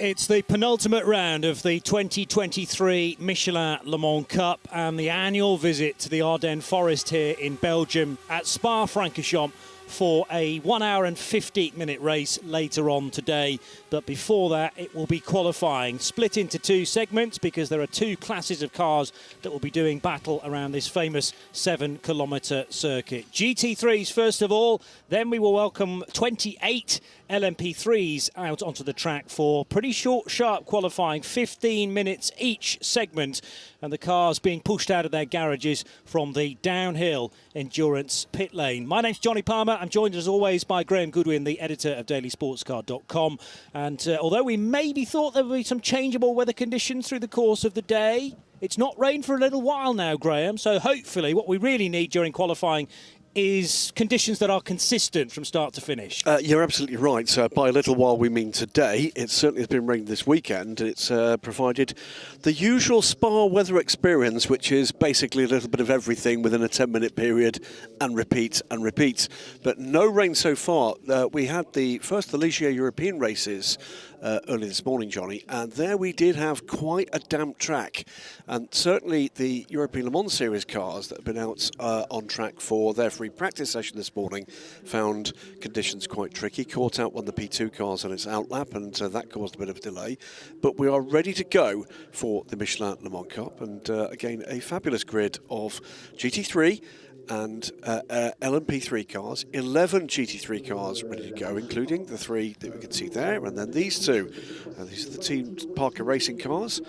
It's the penultimate round of the 2023 Michelin Le Mans Cup and the annual visit to the Ardennes Forest here in Belgium at Spa-Francorchamps for a 1 hour and 50-minute race later on today. But before that, it will be qualifying, split into two segments because there are two classes of cars that will be doing battle around this famous 7-kilometre circuit. GT3s first of all, then we will welcome 28 LMP3s out onto the track for pretty short, sharp qualifying, 15 minutes each segment, and the cars being pushed out of their garages from the downhill endurance pit lane. My name's Johnny Palmer. I'm joined as always by Graham Goodwin, the editor of dailysportscar.com. And although we maybe thought there would be some changeable weather conditions through the course of the day, it's not rained for a little while now, Graham. So hopefully what we really need during qualifying is conditions that are consistent from start to finish. You're absolutely right. By a little while we mean today. It certainly has been raining this weekend. It's provided the usual Spa weather experience, which is basically a little bit of everything within a 10-minute period and repeat and repeat. But no rain so far. We had the Ligier European races early this morning, Johnny, and there we did have quite a damp track. And certainly the European Le Mans Series cars that have been out on track for their free practice session this morning found conditions quite tricky, caught out one of the P2 cars on its outlap, and that caused a bit of a delay. But we are ready to go for the Michelin Le Mans Cup, and again, a fabulous grid of GT3 and LMP3 cars, 11 GT3 cars ready to go, including the three that we can see there, and then these two. These are the Team Parker Racing cars,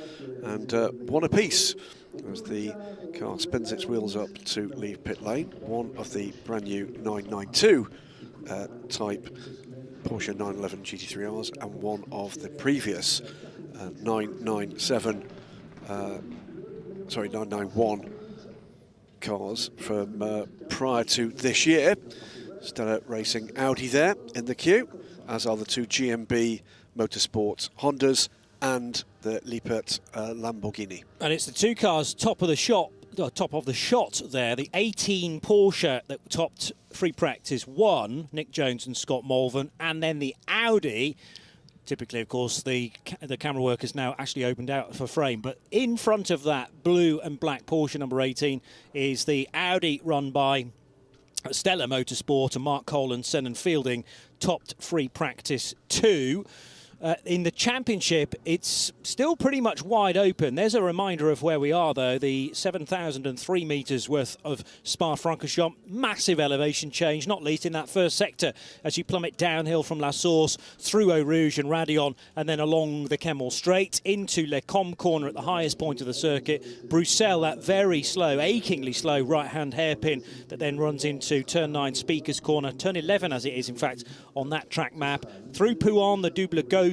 and one apiece as the car spins its wheels up to leave pit lane. One of the brand new 992 type Porsche 911 GT3Rs, and one of the previous 991 cars from prior to this year. Stella Racing Audi there in the queue, as are the two GMB Motorsport Hondas and the Lippert Lamborghini. And it's the two cars top of the shot there. The 18 Porsche that topped free practice 1, Nick Jones and Scott Malvern, and then the Audi. Typically, of course, the camera work has now actually opened out for frame. But in front of that blue and black Porsche number 18 is the Audi run by Stella Motorsport, and Mark Cole and Senan Fielding topped free practice 2. In the championship, it's still pretty much wide open. There's a reminder of where we are, though. The 7,003 metres worth of Spa-Francorchamps. Massive elevation change, not least in that first sector, as you plummet downhill from La Source, through Eau Rouge and Raidillon, and then along the Kemmel Straight into Les Combes corner at the highest point of the circuit. Bruxelles, that very slow, achingly slow right-hand hairpin that then runs into turn 9 Speakers corner, turn 11 as it is, in fact, on that track map. Through Pouhon, the Double Gauche,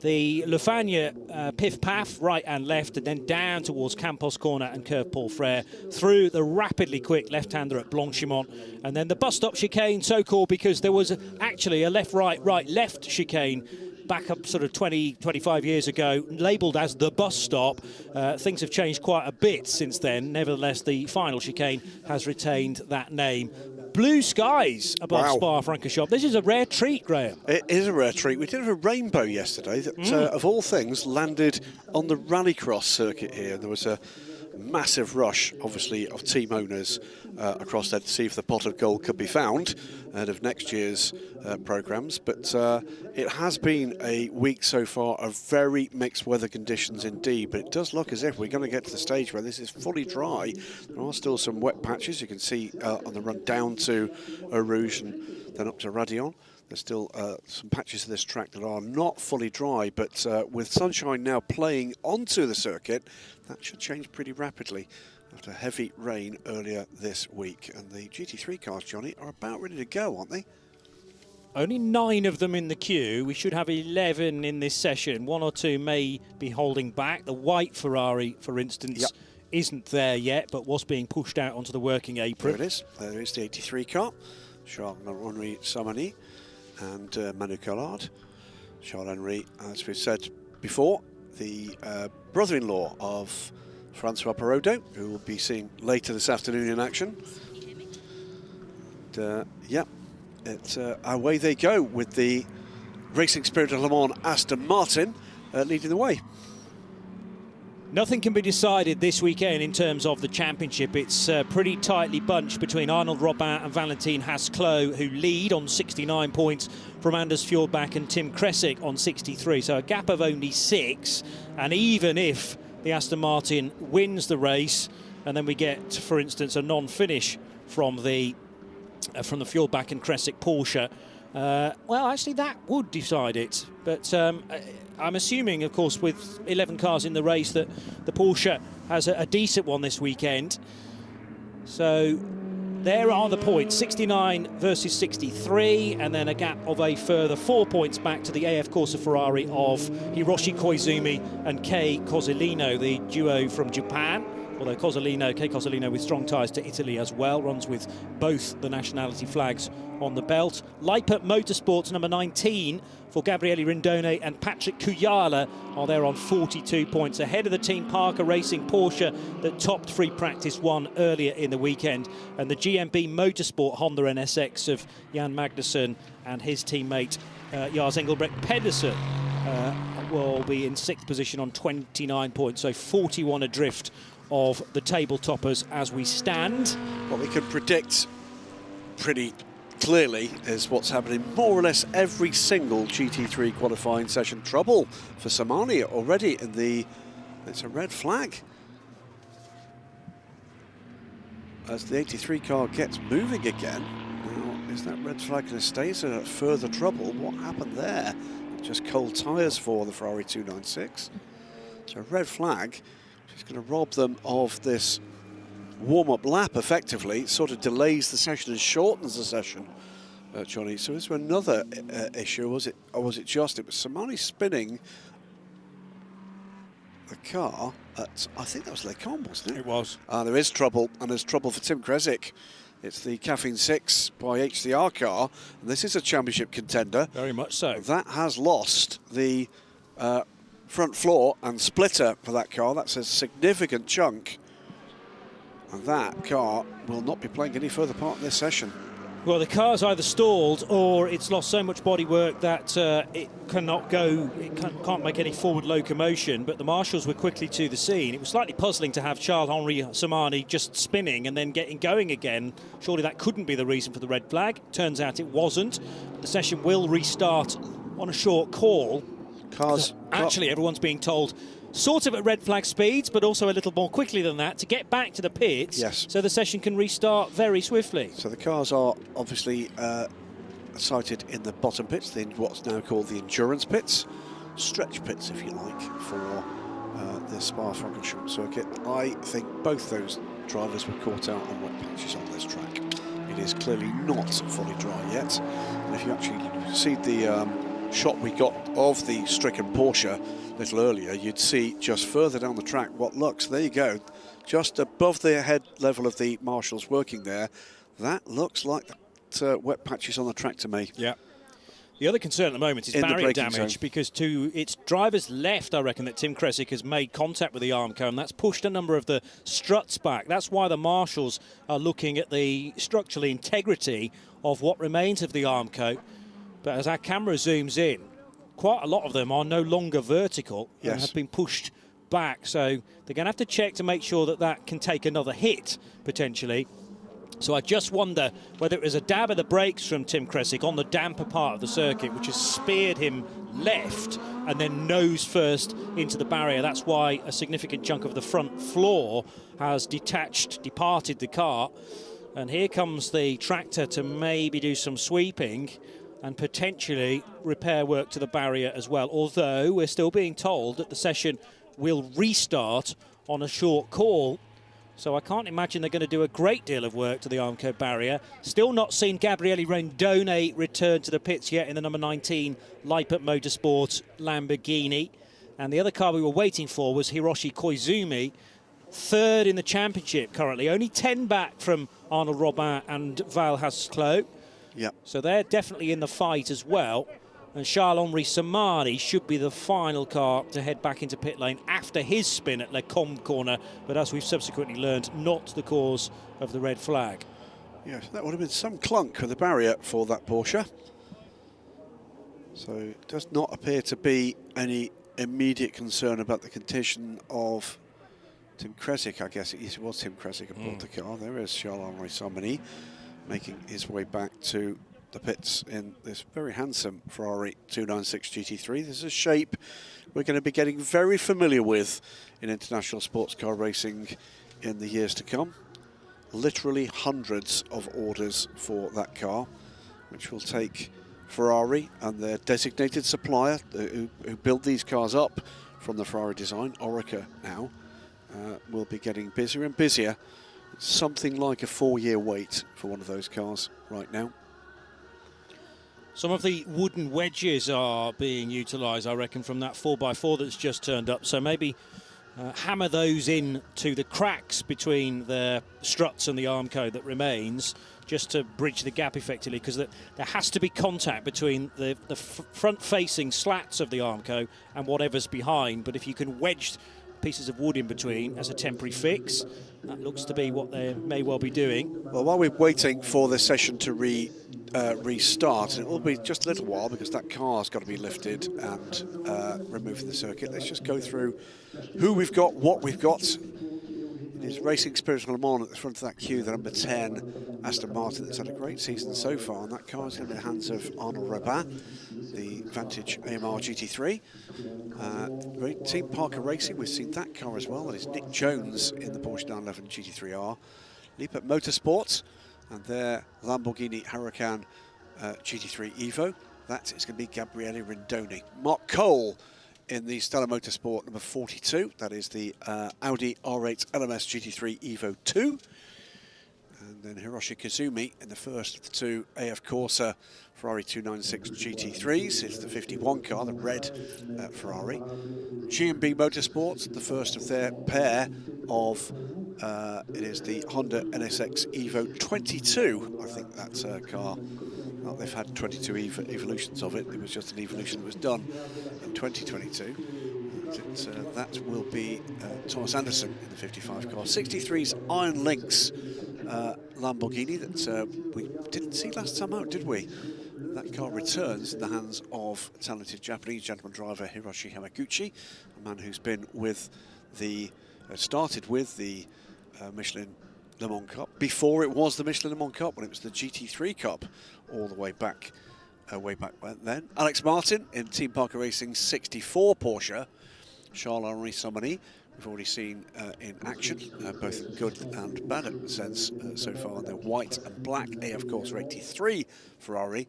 the Le Fagnes Piff Paff, right and left, and then down towards Campos corner and Curve Paul Frere, through the rapidly quick left-hander at Blanchimont, and then the bus stop chicane, so called because there was actually a left-right, right-left chicane back up sort of 25 years ago, labelled as the bus stop. Things have changed quite a bit since then. Nevertheless, the final chicane has retained that name. Blue skies above Spa-Francorchamps. This is a rare treat, Graham. It is a rare treat. We did have a rainbow yesterday that, of all things, landed on the Rallycross circuit here. There was a massive rush, obviously, of team owners across there to see if the pot of gold could be found ahead of next year's programmes. But it has been a week so far of very mixed weather conditions indeed. But it does look as if we're going to get to the stage where this is fully dry. There are still some wet patches. You can see on the run down to Eau Rouge and then up to Raidillon. There's still some patches of this track that are not fully dry, but with sunshine now playing onto the circuit, that should change pretty rapidly after heavy rain earlier this week. And the GT3 cars, Johnny, are about ready to go, aren't they? Only 9 of them in the queue. We should have 11 in this session. 1 or 2 may be holding back. The white Ferrari, for instance, isn't there yet, but was being pushed out onto the working apron. There it is. There is the 83 car, Charles-Henri Samani. and Manu Collard. Charles-Henri, as we've said before, the brother-in-law of Francois Perraudot, who we'll be seeing later this afternoon in action. And, yeah, away they go with the Racing Spirit of Le Mans Aston Martin leading the way. Nothing can be decided this weekend in terms of the championship. It's pretty tightly bunched between Arnaud Robin and Valentin Hasclot, who lead on 69 points from Anders Fjordbach and Tim Kresick on 63. So a gap of only 6. And even if the Aston Martin wins the race, and then we get, for instance, a non-finish from the Fjordbach and Kresick Porsche, well, actually, that would decide it. But I'm assuming, of course, with 11 cars in the race, that the Porsche has a decent one this weekend. So there are the points, 69 versus 63, and then a gap of a further 4 points back to the AF Corsa Ferrari of Hiroshi Koizumi and Kei Cosellino, the duo from Japan. Although Kei Cosellino with strong ties to Italy as well, runs with both the nationality flags on the belt. Lippert Motorsports number 19 for Gabriele Rindone and Patrick Kuyala are there on 42 points, ahead of the Team Parker Racing Porsche that topped free practice 1 earlier in the weekend, and the GMB Motorsport Honda NSX of Jan Magnussen and his teammate Lars Engelbrecht Pedersen will be in 6th position on 29 points, so 41 adrift of the table toppers as we stand. What we can predict pretty clearly is what's happening more or less every single GT3 qualifying session. Trouble for Samani already in the... It's a red flag as the 83 car gets moving again. Now, is that red flag going to stay? Is there further trouble? What happened there? Just cold tyres for the Ferrari 296. So red flag. It's going to rob them of this warm-up lap, effectively. It sort of delays the session and shortens the session, Johnny. So is there another issue, or was it just... It was Samani spinning the car at... I think that was Le Mans, wasn't it? It was. There is trouble, and there's trouble for Tim Kresick. It's the Caffeine 6 by HCR car, and this is a championship contender. Very much so. That has lost the... front floor and splitter for that car. That's a significant chunk, and that car will not be playing any further part in this session. Well, the car's either stalled or it's lost so much bodywork that it cannot go, can't make any forward locomotion, but the marshals were quickly to the scene. It was slightly puzzling to have Charles-Henri Samani just spinning and then getting going again. Surely that couldn't be the reason for the red flag. Turns out it wasn't. The session will restart on a short call. Actually, everyone's being told sort of at red flag speeds, but also a little more quickly than that to get back to the pits. Yes. So the session can restart very swiftly. So the cars are obviously sited in the bottom pits, what's now called the endurance pits, stretch pits, if you like, for the Spa-Francorchamps circuit. I think both those drivers were caught out on wet patches on this track. It is clearly not fully dry yet, and if you actually see the shot we got of the stricken Porsche a little earlier, you'd see just further down the track what looks, there you go, just above the head level of the marshals working there, that looks like wet patches on the track to me. Yeah. The other concern at the moment is barrier damage, because to its driver's left, I reckon that Tim Kresick has made contact with the Armco, and that's pushed a number of the struts back. That's why the marshals are looking at the structural integrity of what remains of the Armco. But as our camera zooms in, quite a lot of them are no longer vertical and have been pushed back. So they're going to have to check to make sure that that can take another hit, potentially. So I just wonder whether it was a dab of the brakes from Tim Kresick on the damper part of the circuit, which has speared him left and then nose first into the barrier. That's why a significant chunk of the front floor has departed the car. And here comes the tractor to maybe do some sweeping and potentially repair work to the barrier as well. Although we're still being told that the session will restart on a short call. So I can't imagine they're going to do a great deal of work to the Armco barrier. Still not seen Gabriele Rindone return to the pits yet in the number 19 Lippert Motorsport Lamborghini. And the other car we were waiting for was Hiroshi Koizumi, third in the championship currently, only 10 back from Arnaud Robin and Val Hasclot. Yep. So they're definitely in the fight as well. And Charles-Henri Samani should be the final car to head back into pit lane after his spin at Le Mans corner, but as we've subsequently learned, not the cause of the red flag. Yes, that would have been some clunk of the barrier for that Porsche. So it does not appear to be any immediate concern about the condition of Tim Kresick. I guess it was Tim Kresick aboard the car. There is Charles-Henri Samani making his way back to the pits in this very handsome Ferrari 296 GT3. This is a shape we're going to be getting very familiar with in international sports car racing in the years to come. Literally hundreds of orders for that car, which will take Ferrari and their designated supplier who build these cars up from the Ferrari design, Orica now, will be getting busier and busier. Something like a 4-year wait for one of those cars right now. Some of the wooden wedges are being utilised, I reckon, from that 4x4 that's just turned up. So maybe hammer those in to the cracks between the struts and the armco that remains, just to bridge the gap effectively, because there has to be contact between the front-facing slats of the armco and whatever's behind. But if you can wedge pieces of wood in between as a temporary fix, that looks to be what they may well be doing. Well, while we're waiting for the session to restart, and it will be just a little while because that car's got to be lifted and removed from the circuit, let's just go through who we've got, what we've got. It is Racing Spirit Le Mans at the front of that queue, the number 10 Aston Martin that's had a great season so far, and that car is going to be in the hands of Arnaud Rabat, the Vantage AMR GT3. Team Parker Racing, we've seen that car as well. That is Nick Jones in the Porsche 911 GT3R. Lippert Motorsport and their Lamborghini Huracan GT3 Evo. That is going to be Gabriele Rindoni. Mark Cole in the Stella Motorsport number 42. That is the Audi R8 LMS GT3 Evo 2. And then Hiroshi Kazumi in the first of the two AF Corsa Ferrari 296 GT3s. It's the 51 car, the red Ferrari. G&B Motorsports, the first of their pair of, it is the Honda NSX Evo 22. I think that's a car. Well, they've had 22 evolutions of it. It was just an evolution that was done in 2022. That will be Thomas Anderson in the 55 car. 63's Iron Lynx Lamborghini that we didn't see last time out, did we? That car returns in the hands of talented Japanese gentleman driver Hiroshi Hamaguchi, a man who's been with the, started with the Michelin Le Mans Cup before it was the Michelin Le Mans Cup, when it was the GT3 Cup all the way back then. Alex Martin in Team Parker Racing 64 Porsche. Charles-Henri Samani, we've already seen in action, both in good and bad sense so far. The white and black AF Corsa 83 Ferrari.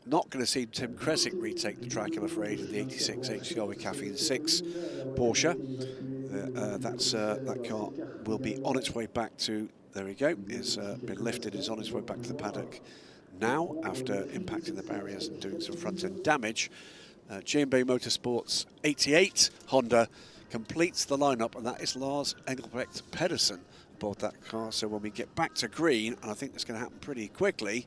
Not going to see Tim Kresick retake the track, I'm afraid, in the 86 HCR with Caffeine 6 Porsche. That car will be on its way back to, there we go, is been lifted, is on its way back to the paddock now after impacting the barriers and doing some front-end damage. G&B Motorsports 88 Honda completes the lineup, and that is Lars Engelbrecht Pedersen aboard that car. So when we get back to green, and I think that's going to happen pretty quickly,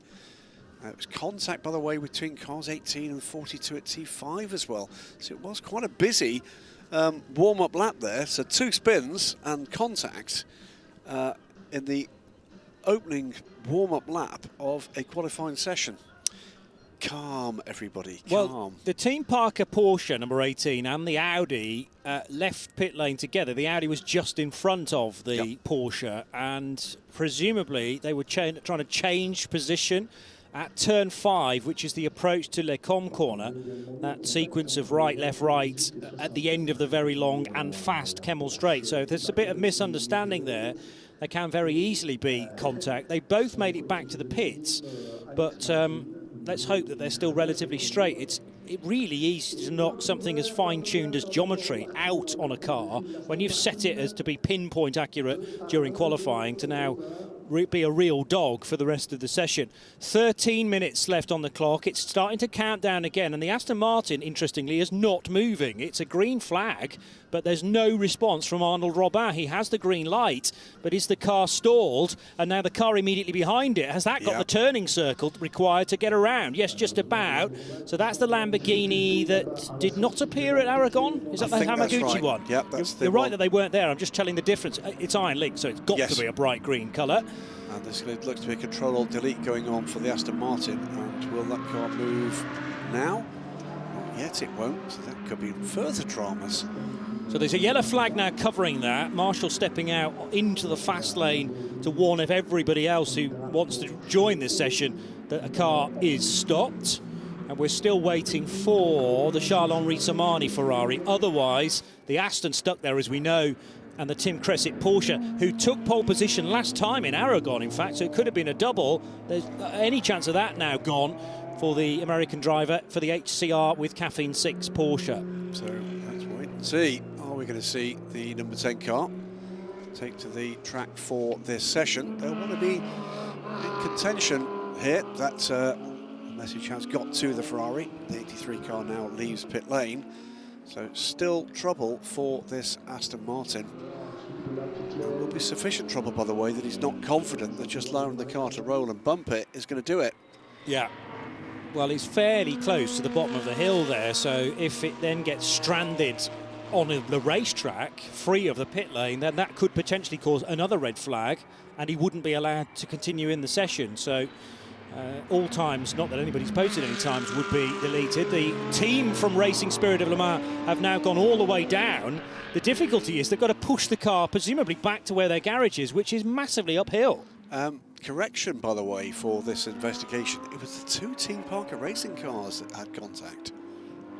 it was contact, by the way, between cars 18 and 42 at T5 as well. So it was quite a busy warm-up lap there. So 2 spins and contact in the opening warm-up lap of a qualifying session. Calm, everybody, calm. Well, the Team Parker Porsche, number 18, and the Audi left pit lane together. The Audi was just in front of the Porsche, and presumably they were trying to change position at turn 5, which is the approach to Le Mans corner. That sequence of right, left, right at the end of the very long and fast Kemmel Straight. So if there's a bit of misunderstanding there, there can very easily be contact. They both made it back to the pits, but let's hope that they're still relatively straight. It really is to knock something as fine-tuned as geometry out on a car when you've set it as to be pinpoint accurate during qualifying to now be a real dog for the rest of the session. 13 minutes left on the clock. It's starting to count down again, and the Aston Martin, interestingly, is not moving. It's a green flag, but there's no response from Arnaud Robin. He has the green light, but is the car stalled? And now the car immediately behind it, has that got the turning circle required to get around? Yes, just about. So that's the Lamborghini that did not appear at Aragon. Is that the Hamaguchi one? Yep, that's You're right that they weren't there. I'm just telling the difference. It's iron link, so it's got to be a bright green colour. And this looks to be a Control-Alt-Delete going on for the Aston Martin. And will that car move now? Not yet, it won't. So that could be further dramas. So there's a yellow flag now covering that. Marshall stepping out into the fast lane to warn of everybody else who wants to join this session that a car is stopped. And we're still waiting for the Charles-Henri Samani Ferrari. Otherwise, the Aston stuck there, as we know, and the Tim Crescit Porsche, who took pole position last time in Aragon, in fact, so it could have been a double. There's any chance of that now gone for the American driver for the HCR with Caffeine 6 Porsche. So let's wait and see. Are we going to see the number 10 car take to the track for this session? They'll want to be in contention here. That message has got to the Ferrari. The 83 car now leaves pit lane. So still trouble for this Aston Martin. There will be sufficient trouble, by the way, that he's not confident that just allowing the car to roll and bump it is going to do it. Yeah. Well, he's fairly close to the bottom of the hill there, so if it then gets stranded on the racetrack, free of the pit lane, then that could potentially cause another red flag, and he wouldn't be allowed to continue in the session. So all times, not that anybody's posted any times, would be deleted. The team from Racing Spirit of Le Mans have now gone all the way down. The difficulty is they've got to push the car presumably back to where their garage is, which is massively uphill. Correction, by the way, for this investigation. It was the two Team Parker Racing cars that had contact.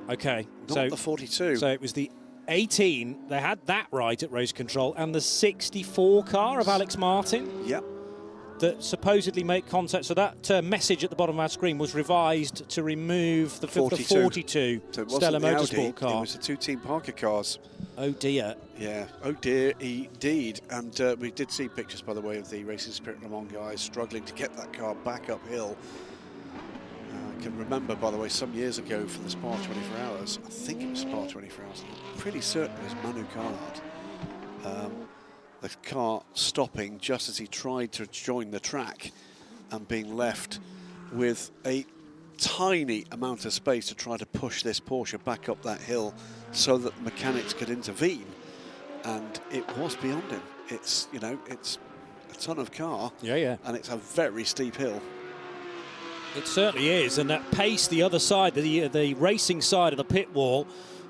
Okay. Not the 42. So it was the 18, they had that right at race control, and the 64 car of Alex Martin. Yep. That supposedly make contact. So that message at the bottom of our screen was revised to remove the 42 so Stella Motorsport Audi, car. It was the two Team Parker cars. Oh dear. Yeah, oh dear indeed. And we did see pictures, by the way, of the Racing Spirit Le Mans guys struggling to get that car back uphill. I can remember, by the way, some years ago for the Spa 24 Hours, I think it was Spa 24 Hours, I'm pretty certain it was Manu Carlard. The car stopping just as he tried to join the track and being left with a tiny amount of space to try to push this Porsche back up that hill so that the mechanics could intervene. And it was beyond him. It's, you know, it's a ton of car. Yeah. And it's a very steep hill. It certainly is. And that pace, the other side, the racing side of the pit wall,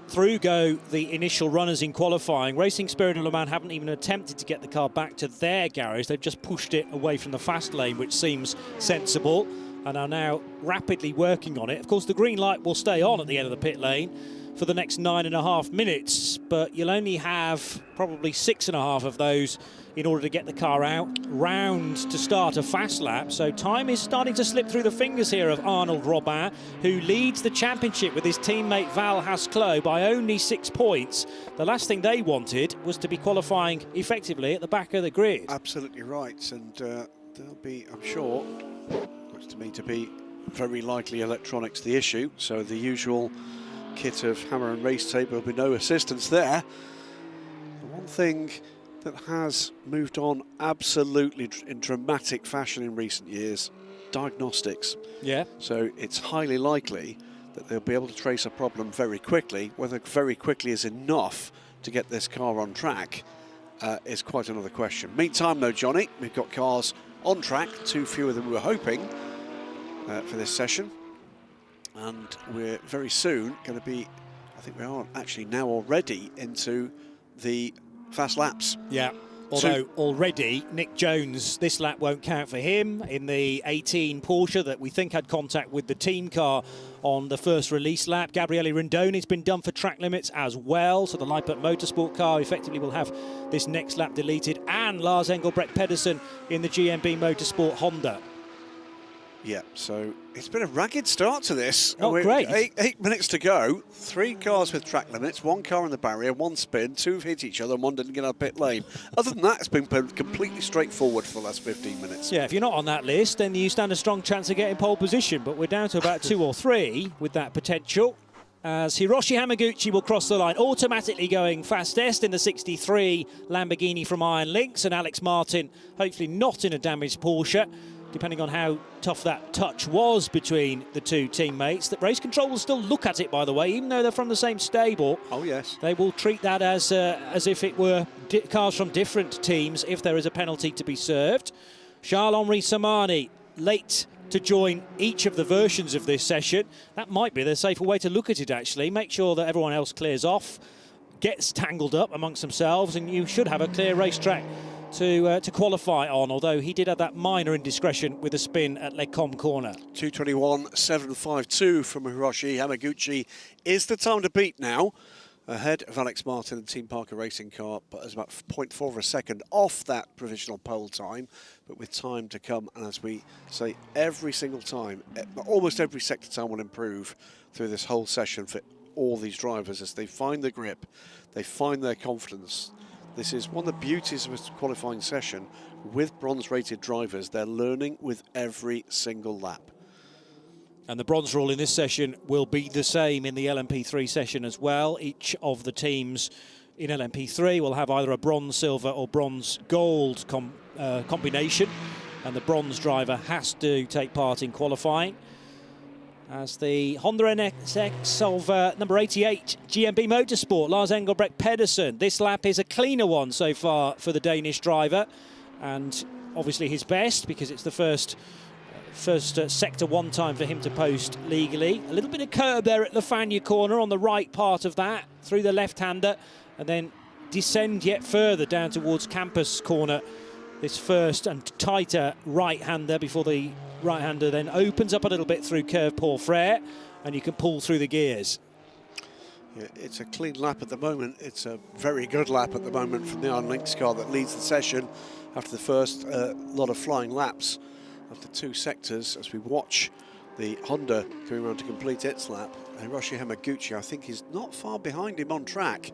through go the initial runners in qualifying. Racing Spirit of Le Mans haven't even attempted to get the car back to their garage. They've just pushed it away from the fast lane, which seems sensible, and are now rapidly working on it. Of course, the green light will stay on at the end of the pit lane for the next 9.5 minutes, but you'll only have probably 6.5 of those in order to get the car out round to start a fast lap. So time is starting to slip through the fingers here of Arnaud Robin, who leads the championship with his teammate Val Hasclot by only 6 points. The last thing they wanted was to be qualifying effectively at the back of the grid. Absolutely right, and there'll be, I'm sure, looks to me to be very likely electronics the issue, so the usual kit of hammer and race tape will be no assistance there. The one thing that has moved on absolutely in dramatic fashion in recent years, diagnostics. Yeah. So it's highly likely that they'll be able to trace a problem very quickly. Whether very quickly is enough to get this car on track is quite another question. Meantime though, Johnny, we've got cars on track, 2 fewer than we were hoping for this session. And we're very soon going to be, I think we are actually now already into the fast laps. Yeah, although already Nick Jones, this lap won't count for him in the 18 Porsche that we think had contact with the team car on the first release lap. Gabriele Rindoni's been done for track limits as well, so the Lippert Motorsport car effectively will have this next lap deleted, and Lars Engelbrecht Pedersen in the GMB Motorsport Honda. Yeah, so it's been a ragged start to this. Not great. 8 minutes to go. 3 cars with track limits, 1 car in the barrier, 1 spin, 2 have hit each other, and 1 didn't get out of pit lane. Other than that, it's been completely straightforward for the last 15 minutes. Yeah, if you're not on that list, then you stand a strong chance of getting pole position, but we're down to about 2 or 3 with that potential. as Hiroshi Hamaguchi will cross the line, automatically going fastest in the 63 Lamborghini from Iron Lynx, and Alex Martin hopefully not in a damaged Porsche, depending on how tough that touch was between the two teammates. That race control will still look at it, by the way, even though they're from the same stable. Oh, yes. They will treat that as if it were cars from different teams if there is a penalty to be served. Charles-Henri Samani, late to join each of the versions of this session. That might be the safer way to look at it, actually. Make sure that everyone else clears off, gets tangled up amongst themselves, and you should have a clear racetrack to qualify on, although he did have that minor indiscretion with a spin at Le Mans corner. 2:21.752 from Hiroshi Hamaguchi is the time to beat now, ahead of Alex Martin and Team Parker Racing Car, but as about 0.4 of a second off that provisional pole time, but with time to come. And as we say every single time, almost every sector time will improve through this whole session for all these drivers as they find the grip, they find their confidence. This is one of the beauties of a qualifying session with bronze-rated drivers. They're learning with every single lap. And the bronze rule in this session will be the same in the LMP3 session as well. Each of the teams in LMP3 will have either a bronze, silver or bronze gold combination, and the bronze driver has to take part in qualifying. As the Honda NSX of number 88 GMB Motorsport, Lars Engelbrecht Pedersen. This lap is a cleaner one so far for the Danish driver, and obviously his best because it's the first sector one time for him to post legally. A little bit of curb there at Lafanya corner on the right part of that, through the left-hander, and then descend yet further down towards Campus corner. This first and tighter right-hander before the right-hander then opens up a little bit through curve Paul Frere, and you can pull through the gears. Yeah, it's a clean lap at the moment. It's a very good lap at the moment from the Iron Lynx car that leads the session after the first lot of flying laps of the two sectors. As we watch the Honda coming around to complete its lap, Hiroshi Hamaguchi, I think, is not far behind him on track,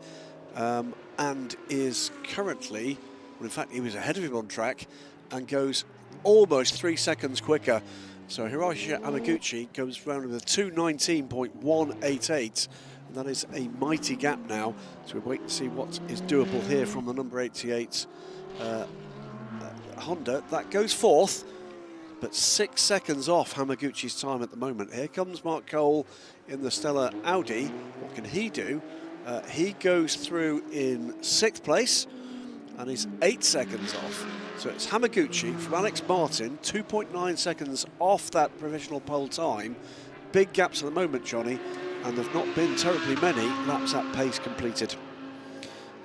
and is currently, well, in fact, he was ahead of him on track and goes almost 3 seconds quicker. So Hiroshi Hamaguchi goes round with a 2:19.188, and that is a mighty gap now. So we wait to see what is doable here from the number 88 Honda. That goes fourth, but 6 seconds off Hamaguchi's time at the moment. Here comes Mark Cole in the Stella Audi. What can he do? He goes through in 6th place and is 8 seconds off. So it's Hamaguchi from Alex Martin, 2.9 seconds off that provisional pole time. Big gaps at the moment, Johnny, and there've not been terribly many laps at pace completed.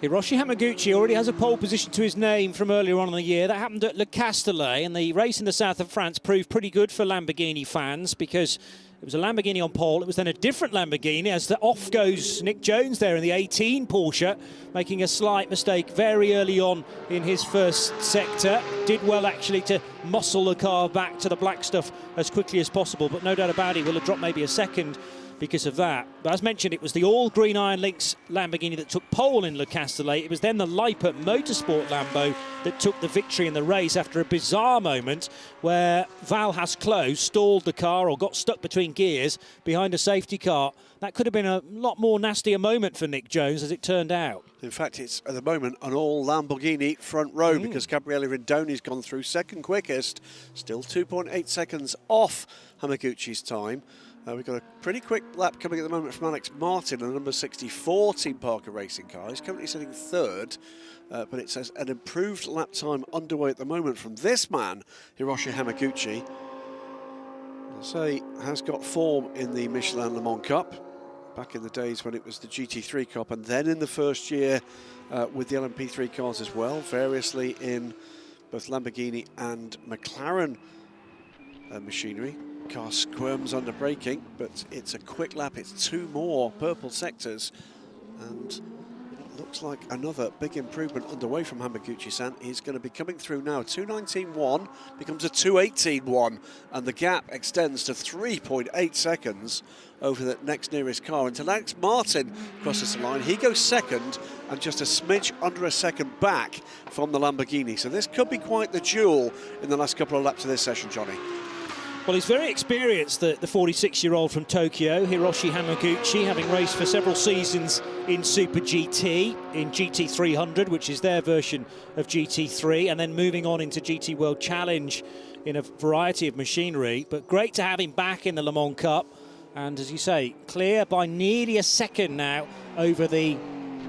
Hiroshi Hamaguchi already has a pole position to his name from earlier on in the year. That happened at Le Castellet, and the race in the south of France proved pretty good for Lamborghini fans because it was a Lamborghini on pole. It was then a different Lamborghini as off goes Nick Jones there in the 18 Porsche, making a slight mistake very early on in his first sector. Did well actually to muscle the car back to the black stuff as quickly as possible, but no doubt about it, will have dropped maybe a second because of that. But as mentioned, it was the all-green Iron Lynx Lamborghini that took pole in Le Castellet. It was then the Lippert Motorsport Lambo that took the victory in the race after a bizarre moment where Val Hasclos stalled the car or got stuck between gears behind a safety car. That could have been a lot more nastier moment for Nick Jones, as it turned out. In fact, it's at the moment an all Lamborghini front row because Gabriele Rindoni's gone through second quickest, still 2.8 seconds off Hamaguchi's time. We've got a pretty quick lap coming at the moment from Alex Martin, a number 64 Team Parker Racing car. He's currently sitting third, but it says an improved lap time underway at the moment from this man, Hiroshi Hamaguchi. I'll say has got form in the Michelin Le Mans Cup, back in the days when it was the GT3 Cup, and then in the first year with the LMP3 cars as well, variously in both Lamborghini and McLaren machinery. Car squirms under braking, but it's a quick lap. It's 2 more purple sectors, and it looks like another big improvement underway from Hamaguchi-san. He's going to be coming through now. 2:19.1 becomes a 2:18.1, and the gap extends to 3.8 seconds over the next nearest car until Alex Martin crosses the line. He goes second and just a smidge under a second back from the Lamborghini. So this could be quite the duel in the last couple of laps of this session, Johnny. Well, he's very experienced, the 46-year-old from Tokyo, Hiroshi Hamaguchi, having raced for several seasons in Super GT, in GT300, which is their version of GT3, and then moving on into GT World Challenge in a variety of machinery. But great to have him back in the Le Mans Cup. And as you say, clear by nearly a second now over the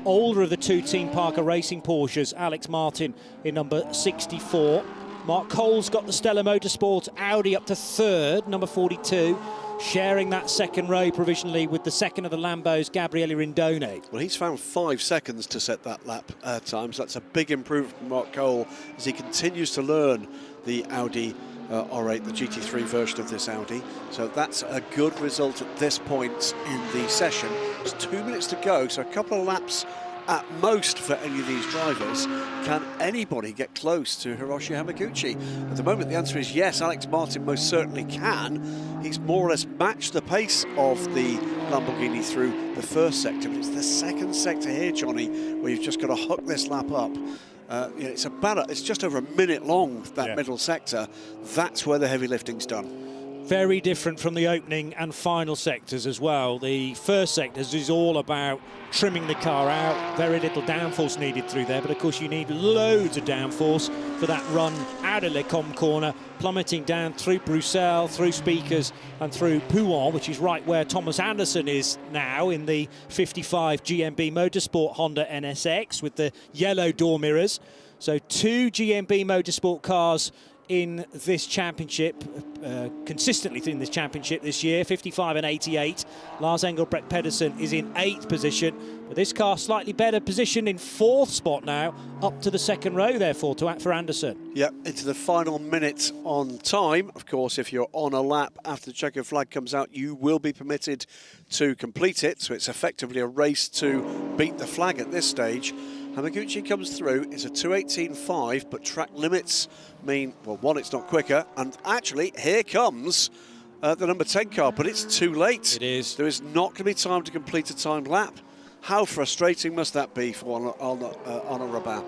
older of the two Team Parker Racing Porsches, Alex Martin in number 64. Mark Cole's got the Stella Motorsport Audi up to third, number 42, sharing that second row provisionally with the second of the Lambos, Gabriele Rindone. Well, he's found 5 seconds to set that lap time, so that's a big improvement from Mark Cole as he continues to learn the Audi R8, the GT3 version of this Audi. So that's a good result at this point in the session. There's 2 minutes to go, so a couple of laps at most for any of these drivers. Can anybody get close to Hiroshi Hamaguchi? At the moment, the answer is yes. Alex Martin most certainly can. He's more or less matched the pace of the Lamborghini through the first sector, but it's the second sector here, Johnny, where you've just got to hook this lap up. It's just over a minute long, that middle sector. That's where the heavy lifting's done. Very different from the opening and final sectors as well. The first sectors is all about trimming the car out. Very little downforce needed through there, but of course you need loads of downforce for that run out of Le Com corner, plummeting down through Bruxelles, through Speakers and through Pouhon, which is right where Thomas Anderson is now in the 55 GMB Motorsport Honda NSX with the yellow door mirrors. So 2 GMB Motorsport cars in this championship, consistently in this championship this year, 55 and 88. Lars Engelbrekt Pedersen is in 8th position, but this car slightly better positioned in 4th spot now, up to the second row therefore for Anderson. Yep, into the final minute on time. Of course, if you're on a lap after the checkered flag comes out, you will be permitted to complete it, so it's effectively a race to beat the flag at this stage. Hamaguchi comes through, it's a 2:18.5, but track limits mean, well, one, it's not quicker, and actually, here comes the number 10 car, but it's too late. It is. There is not going to be time to complete a timed lap. How frustrating must that be for Arnaud Robin?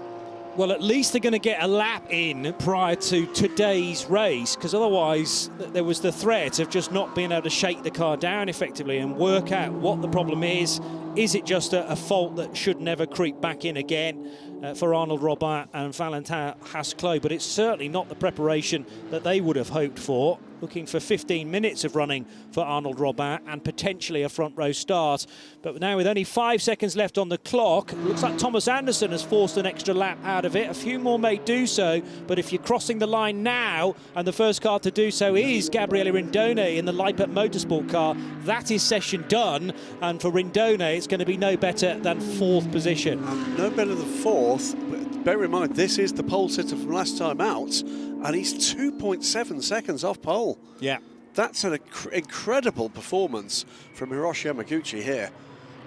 Well, at least they're going to get a lap in prior to today's race, because otherwise there was the threat of just not being able to shake the car down effectively and work out what the problem is. Is it just a fault that should never creep back in again for Arnaud Robin and Valentin Hasclot? But it's certainly not the preparation that they would have hoped for. Looking for 15 minutes of running for Arnaud Robin and potentially a front row start. But now with only 5 seconds left on the clock, it looks like Thomas Anderson has forced an extra lap out of it. A few more may do so, but if you're crossing the line now, and the first car to do so is Gabriele Rindone in the Lippert Motorsport car, that is session done. And for Rindone, it's going to be no better than 4th position. No better than 4th, but bear in mind, this is the pole sitter from last time out, and he's 2.7 seconds off pole. Yeah. That's an incredible performance from Hiroshi Hamaguchi here.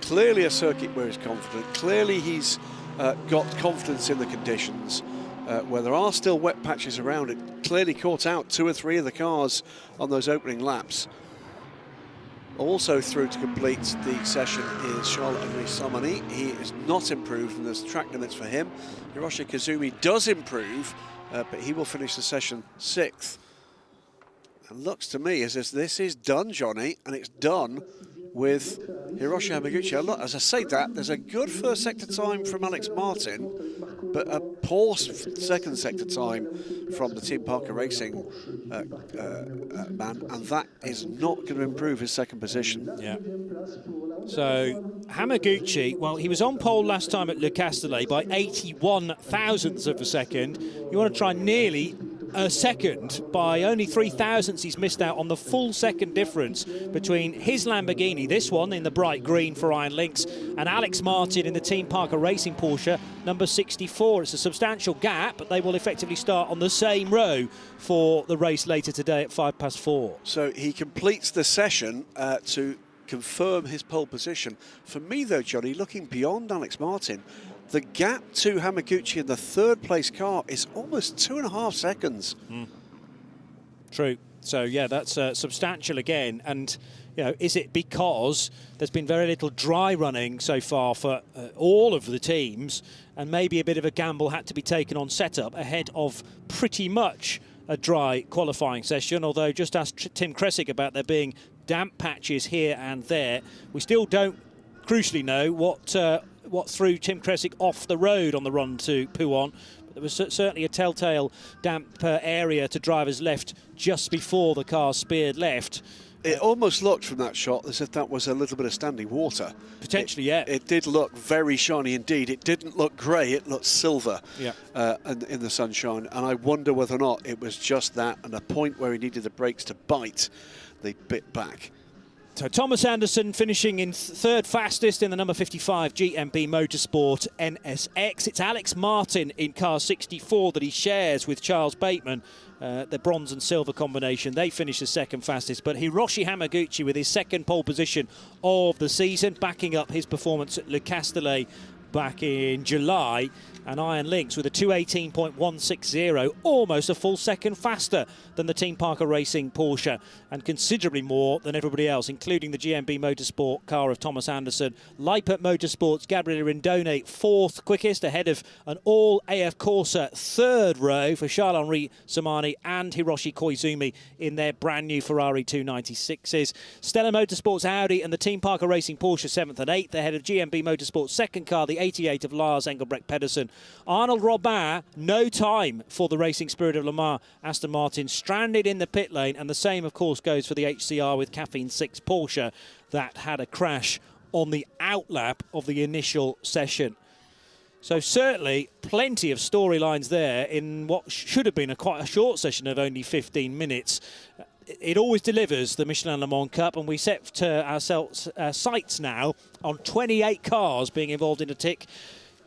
Clearly a circuit where he's confident. Clearly he's got confidence in the conditions. Where there are still wet patches around it, clearly caught out 2 or 3 of the cars on those opening laps. Also through to complete the session is Charles-Henri Samani. He is not improved, and there's track limits for him. Hiroshi Kazumi does improve, but he will finish the session 6th. And looks to me as if this is done, Johnny, and it's done with Hiroshi Hamaguchi. As I say that, there's a good first sector time from Alex Martin, but a poor second sector time from the Team Parker Racing man, and that is not going to improve his second position. Yeah. So Hamaguchi, well, he was on pole last time at Le Castellet by 81 thousandths of a second. You want to try nearly a second. By only 3 thousandths he's missed out on the full second difference between his Lamborghini, this one in the bright green for Iron Lynx, and Alex Martin in the Team Parker Racing Porsche number 64. It's a substantial gap, but they will effectively start on the same row for the race later today at 4:05. So he completes the session to confirm his pole position. For me though, Johnny, looking beyond Alex Martin, the gap to Hamaguchi in the 3rd place car is almost 2.5 seconds. True. So yeah, that's substantial again. And you know, is it because there's been very little dry running so far for all of the teams, and maybe a bit of a gamble had to be taken on setup ahead of pretty much a dry qualifying session, although just ask Tim Cressick about there being damp patches here and there. We still don't crucially know what threw Tim Cressick off the road on the run to Pouhon. But there was certainly a telltale damp area to drivers left just before the car speared left. It almost looked from that shot as if that was a little bit of standing water. Potentially, yeah. It did look very shiny indeed. It didn't look grey, it looked silver in the sunshine. And I wonder whether or not it was just that, and a point where he needed the brakes to bite, they bit back. So Thomas Anderson finishing in third fastest in the number 55 GMB Motorsport NSX. It's Alex Martin in car 64 that he shares with Charles Bateman. The bronze and silver combination. They finished the second fastest, but Hiroshi Hamaguchi with his second pole position of the season, backing up his performance at Le Castellet back in July. And Iron Lynx with a 2:18.160, almost a full second faster than the Team Parker Racing Porsche, and considerably more than everybody else, including the GMB Motorsport car of Thomas Anderson. Lippert Motorsports' Gabriele Rindone, fourth quickest, ahead of an all AF Corsa third row for Charles-Henri Samani and Hiroshi Koizumi in their brand new Ferrari 296s. Stella Motorsports Audi and the Team Parker Racing Porsche 7th and 8th, ahead of GMB Motorsports' second car, the 88 of Lars Engelbrecht Pedersen. Arnold Robin, no time for the Racing Spirit of Le Mans. Aston Martin stranded in the pit lane, and the same, of course, goes for the HCR with Caffeine 6 Porsche that had a crash on the outlap of the initial session. So certainly plenty of storylines there in what should have been quite a short session of only 15 minutes. It always delivers, the Michelin Le Mans Cup, and we set ourselves sights now on 28 cars being involved in a tick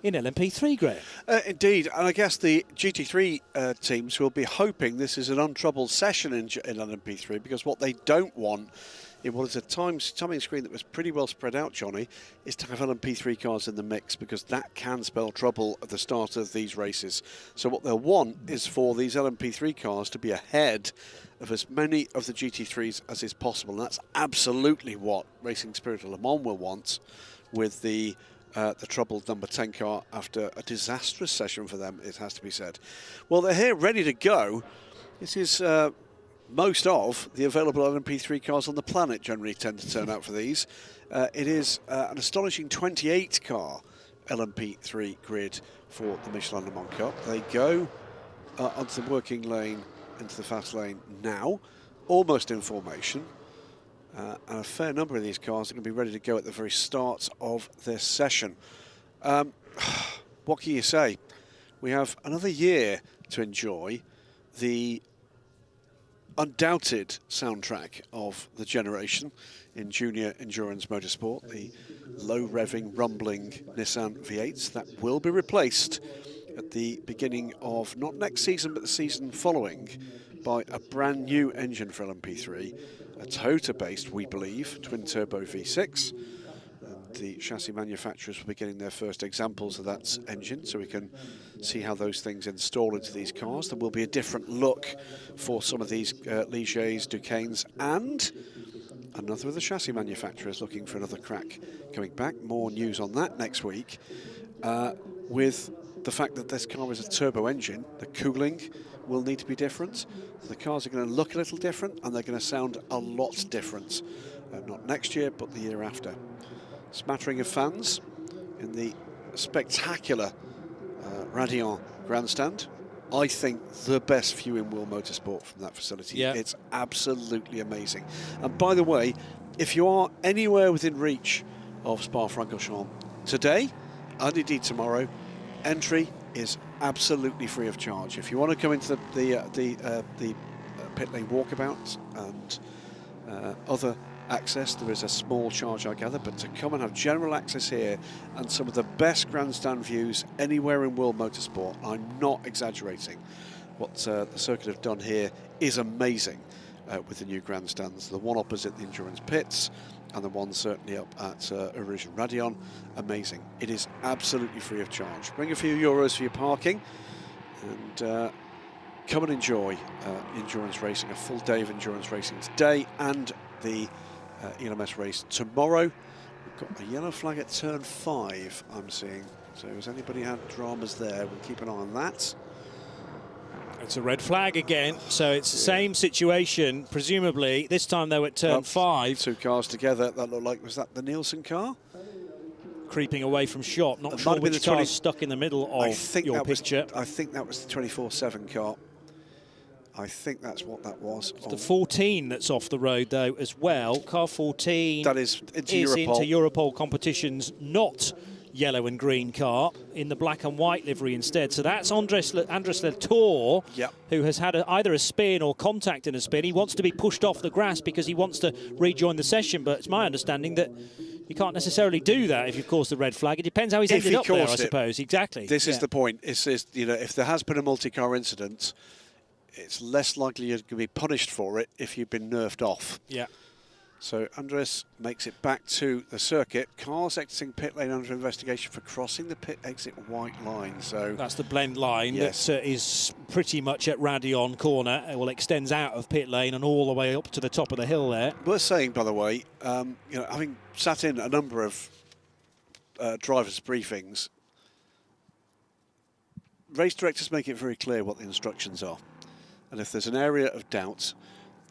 in LMP3, Graham. Indeed, and I guess the GT3 teams will be hoping this is an untroubled session in LMP3, because what they don't want in what is a timing screen that was pretty well spread out, Johnny, is to have LMP3 cars in the mix, because that can spell trouble at the start of these races. So what they'll want is for these LMP3 cars to be ahead of as many of the GT3s as is possible, and that's absolutely what Racing Spirit of Le Mans will want with the troubled number 10 car after a disastrous session for them, it has to be said. Well, they're here ready to go. This is most of the available LMP3 cars on the planet generally tend to turn out for these. It is an astonishing 28 car LMP3 grid for the Michelin Le Mans Cup. They go onto the working lane, into the fast lane now, almost in formation. And a fair number of these cars are going to be ready to go at the very start of this session. What can you say? We have another year to enjoy the undoubted soundtrack of the generation in junior endurance motorsport, the low-revving, rumbling Nissan V8s that will be replaced at the beginning of, not next season, but the season following, by a brand new engine for LMP3, a Toyota-based, we believe, twin-turbo V6. And the chassis manufacturers will be getting their first examples of that engine, so we can see how those things install into these cars. There will be a different look for some of these Ligers, Duquesnes, and another of the chassis manufacturers looking for another crack coming back. More news on that next week. With the fact that this car is a turbo engine, the cooling will need to be different. The cars are going to look a little different, and they're going to sound a lot different. Not next year, but the year after. Smattering of fans in the spectacular Radeon grandstand. I think the best view in World Motorsport from that facility. Yeah. It's absolutely amazing. And by the way, if you are anywhere within reach of Spa-Francorchamps today, and indeed tomorrow, entry is absolutely free of charge. If you want to come into the pit lane walkabout and other access, there is a small charge, I gather, but to come and have general access here and some of the best grandstand views anywhere in World Motorsport, I'm not exaggerating. What the circuit have done here is amazing with the new grandstands. The one opposite the endurance pits and the one certainly up at Origin Radeon, amazing. It is absolutely free of charge. Bring a few euros for your parking and come and enjoy endurance racing, a full day of endurance racing today and the ELMS race tomorrow. We've got a yellow flag at turn 5, I'm seeing. So has anybody had dramas there? We'll keep an eye on that. It's a red flag again, so it's the same situation, presumably. This time, though, at turn 5. 2 cars together, that looked like, was that the Nielsen car? Creeping away from shot. Not sure which car's stuck in the middle of your picture. I think that was the 24/7 car. I think that's what that was. It's the 14 that's off the road, though, as well. Car 14 that is into Europol competitions, not yellow and green car, in the black and white livery instead. So that's Andres Latour, who has had either a spin or contact in a spin. He wants to be pushed off the grass because he wants to rejoin the session, but it's my understanding that you can't necessarily do that if you've caused the red flag. It depends how he's ended up there, I suppose. Exactly. This is the point. It's you know, if there has been a multi-car incident, it's less likely you're going to be punished for it if you've been nerfed off. Yeah. So Andres makes it back to the circuit. Cars exiting pit lane under investigation for crossing the pit exit white line. So that's the blend line that is pretty much at Radion corner. It will extends out of pit lane and all the way up to the top of the hill there. Worth saying, by the way, you know, having sat in a number of drivers' briefings, race directors make it very clear what the instructions are. And if there's an area of doubt,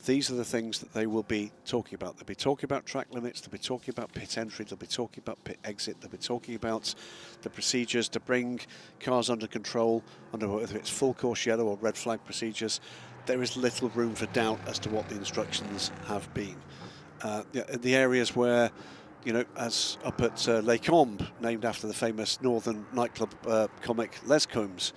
these are the things that they will be talking about. They'll be talking about track limits, they'll be talking about pit entry, they'll be talking about pit exit, they'll be talking about the procedures to bring cars under control, under whether it's full course yellow or red flag procedures. There is little room for doubt as to what the instructions have been. The areas where, you know, as up at Les Combes, named after the famous northern nightclub comic Les Combes,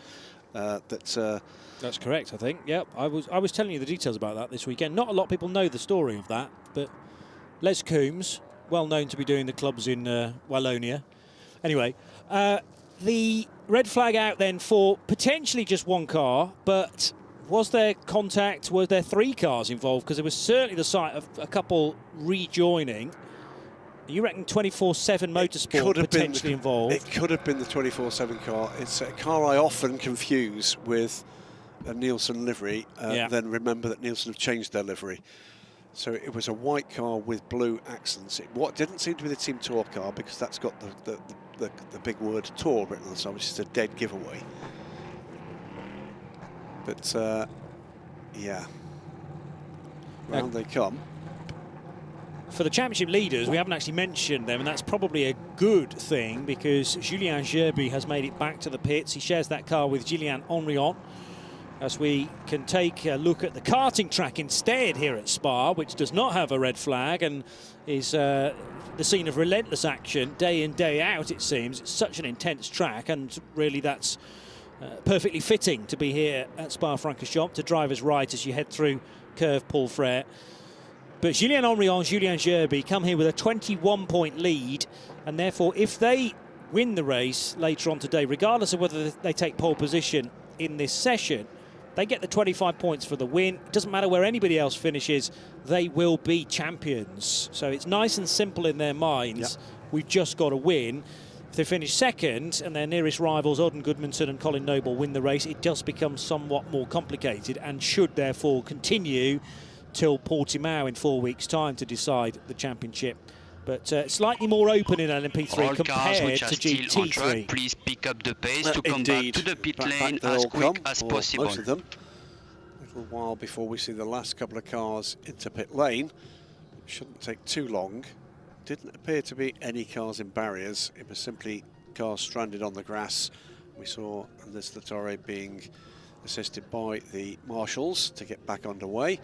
that's correct, I think. Yeah, I was telling you the details about that this weekend. Not a lot of people know the story of that, but Les Combes, well known to be doing the clubs in Wallonia. Anyway, the red flag out then for potentially just one car, but was there contact? Were there 3 cars involved? Because there was certainly the sight of a couple rejoining. You reckon 24/7 Motorsport potentially involved? It could have been the 24/7 car. It's a car I often confuse with a Nielsen livery, then remember that Nielsen have changed their livery. So it was a white car with blue accents. What didn't seem to be the Team Tour car, because that's got the big word Tour written on the side, which is a dead giveaway. But yeah, round they come. For the championship leaders, we haven't actually mentioned them, and that's probably a good thing because Julien Gerby has made it back to the pits. He shares that car with Julien Henrion. As we can take a look at the karting track instead here at Spa, which does not have a red flag and is the scene of relentless action day in, day out, it seems. It's such an intense track, and really that's perfectly fitting to be here at Spa-Francorchamps, to driver's right as you head through Curve Paul Frere. But Julien Henrion, Julien Gerby come here with a 21-point lead, and therefore if they win the race later on today, regardless of whether they take pole position in this session, they get the 25 points for the win. It doesn't matter where anybody else finishes, they will be champions. So it's nice and simple in their minds. We've just got to win. If they finish second and their nearest rivals, Odden Goodmanson and Colin Noble, win the race, it does become somewhat more complicated and should therefore continue till Portimao in 4 weeks' time to decide the championship. But slightly more open in LMP3 compared to GT3. Track, please pick up the pace to come back to the pit lane as quick as possible. Most of them. A little while before we see the last couple of cars into pit lane. It shouldn't take too long. Didn't appear to be any cars in barriers. It was simply cars stranded on the grass. We saw Liz Latore being assisted by the marshals to get back underway.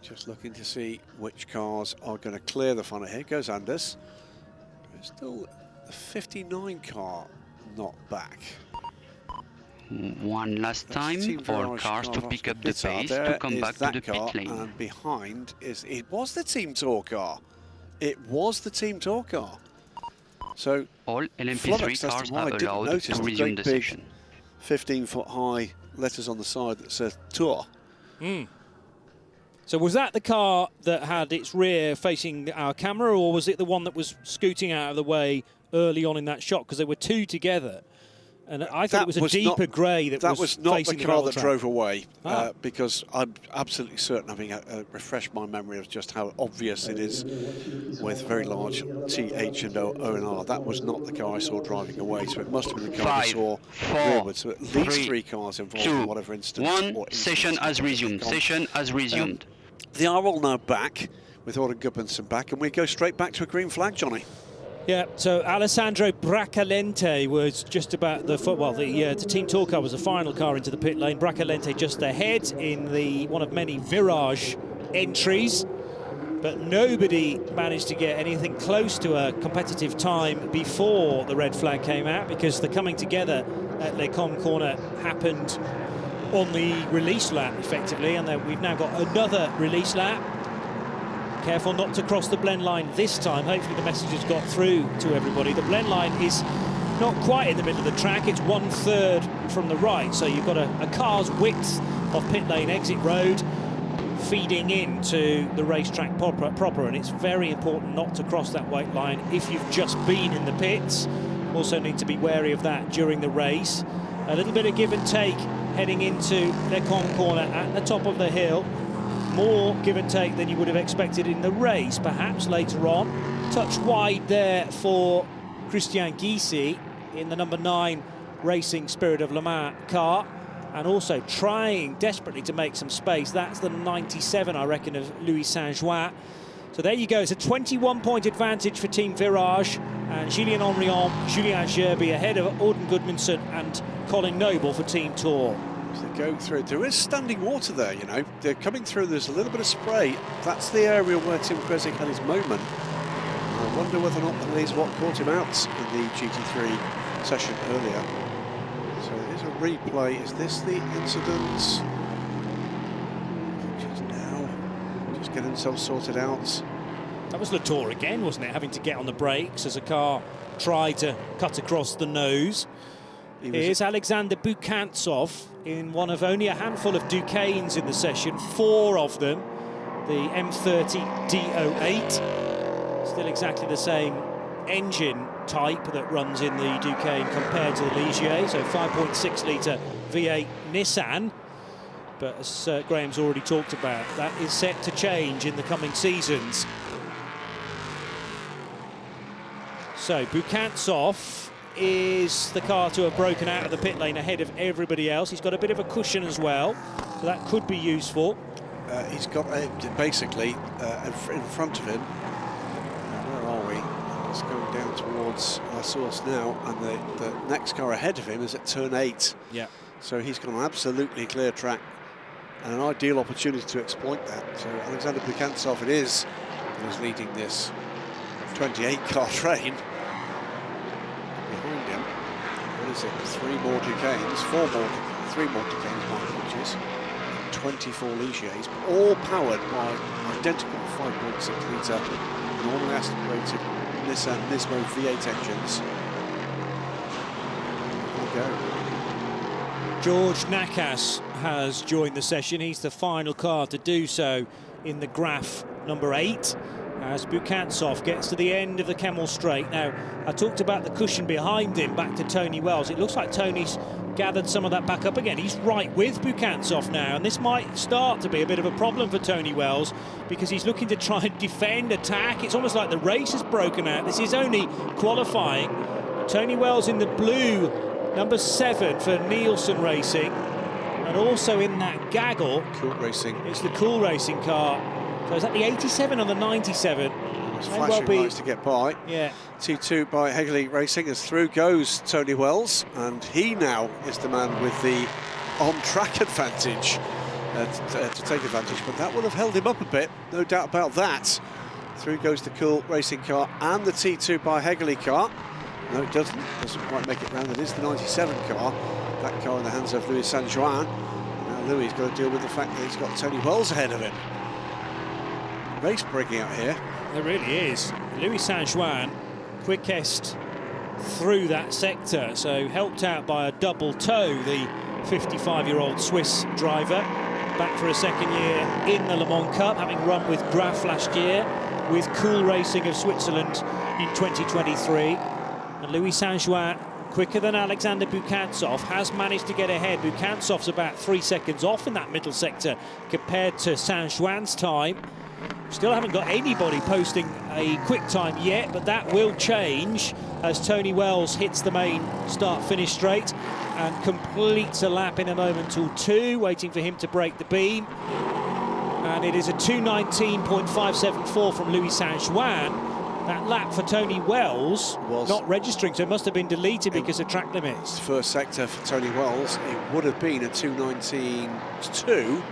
Just looking to see which cars are going to clear the front. Here goes Anders. There's still the 59 car not back. One last time, all cars to pick up the pace to come back to the pit lane. And behind it was the Team Tour car. It was the Team Tour car. So all LMP3 cars are allowed to resume the session. 15-foot high letters on the side that says Tour. So was that the car that had its rear facing our camera, or was it the one that was scooting out of the way early on in that shot? Because there were 2 together. And I thought it was a deeper grey that was not the car that track. drove away, because I'm absolutely certain, having refreshed my memory of just how obvious it is with very large T, H and O and R. That was not the car I saw driving away, so it must have been the car I saw rearward. So at least 3 cars involved in whatever instance. Session has resumed. Session has resumed. They are all now back, with Orrin Gudmundsson back, and we go straight back to a green flag, Johnny. Yeah, so Alessandro Bracalente was just about the Team Tour car was the final car into the pit lane. Bracalente just ahead in the one of many virage entries, but nobody managed to get anything close to a competitive time before the red flag came out, because the coming together at Le Mans corner happened on the release lap effectively, and then we've now got another release lap. Careful not to cross the blend line this time. Hopefully the message has got through to everybody. The blend line is not quite in the middle of the track. It's 1/3 from the right. So you've got a car's width of pit lane exit road feeding into the racetrack proper. And it's very important not to cross that white line if you've just been in the pits. Also need to be wary of that during the race. A little bit of give and take heading into Le Mans corner at the top of the hill. More give and take than you would have expected in the race, perhaps later on. Touch wide there for Christian Gysi in the number 9 Racing Spirit of Le Mans car, and also trying desperately to make some space. That's the 97, I reckon, of Louis Saint-Join. So there you go. It's a 21-point advantage for Team Virage, and Julien Henrion, Julien Gerby ahead of Orrin Gudmundsson and Colin Noble for Team Tour. They go through. There is standing water there, you know. They're coming through. There's a little bit of spray. That's the area where Tim Kresick had his moment. I wonder whether or not that is what caught him out in the GT3 session earlier. So there's a replay. Is this the incident? Just now, just getting themselves sorted out. That was Latour again, wasn't it? Having to get on the brakes as a car tried to cut across the nose. Here's Alexander Bukantsov in one of only a handful of Ducanes in the session, 4 of them. The M30 D08, still exactly the same engine type that runs in the Ducane compared to the Ligier, so 5.6 litre V8 Nissan. But as Graham's already talked about, that is set to change in the coming seasons. So Bukantsov is the car to have broken out of the pit lane ahead of everybody else. He's got a bit of a cushion as well, so that could be useful. He's got basically in front of him. Where are we? It's going down towards our source now, and the next car ahead of him is at turn 8. Yeah. So he's got an absolutely clear track and an ideal opportunity to exploit that. So Alexander Bukantsov it is that is leading this 28-car train. Behind him, what is it? 3 more Ducanes, 3 more Ducanes, my apologies, 24 Ligiers, all powered by identical 5.6 litre normally aspirated Nissan Nismo V8 engines. There we go. George Nakas has joined the session. He's the final car to do so in the graph number 8. As Bukantsov gets to the end of the Kemmel Straight. Now, I talked about the cushion behind him back to Tony Wells. It looks like Tony's gathered some of that back up again. He's right with Bukantsov now, and this might start to be a bit of a problem for Tony Wells because he's looking to try and defend, attack. It's almost like the race has broken out. This is only qualifying. Tony Wells in the blue, number 7 for Nielsen Racing, and also in that gaggle. Cool Racing. It's the Cool Racing car. So is that the 87 or the 97? It's flashing lights to get by. Yeah. T2 by Hegley Racing as through goes Tony Wells, and he now is the man with the on-track advantage to take advantage, but that would have held him up a bit, no doubt about that. Through goes the Cool Racing car and the T2 by Hegley car. No, it doesn't quite make it round. It is the 97 car, that car in the hands of Louis Saint-Join. Now Louis has got to deal with the fact that he's got Tony Wells ahead of him. Race breaking out here. There really is. Louis Saint-Join, quickest through that sector, so helped out by a double toe, the 55-year-old Swiss driver, back for a second year in the Le Mans Cup, having run with Graf last year, with Cool Racing of Switzerland in 2023. And Louis Saint-Join quicker than Alexander Bukantsov, has managed to get ahead. Bukantsov's about 3 seconds off in that middle sector compared to Saint-Juan's time. Still haven't got anybody posting a quick time yet, but that will change as Tony Wells hits the main start-finish straight and completes a lap in a moment or two, waiting for him to break the beam. And it is a 2:19.574 from Louis Saint-Juan. That lap for Tony Wells was not registering, so it must have been deleted because of track limits. First sector for Tony Wells, it would have been a 2:19.2.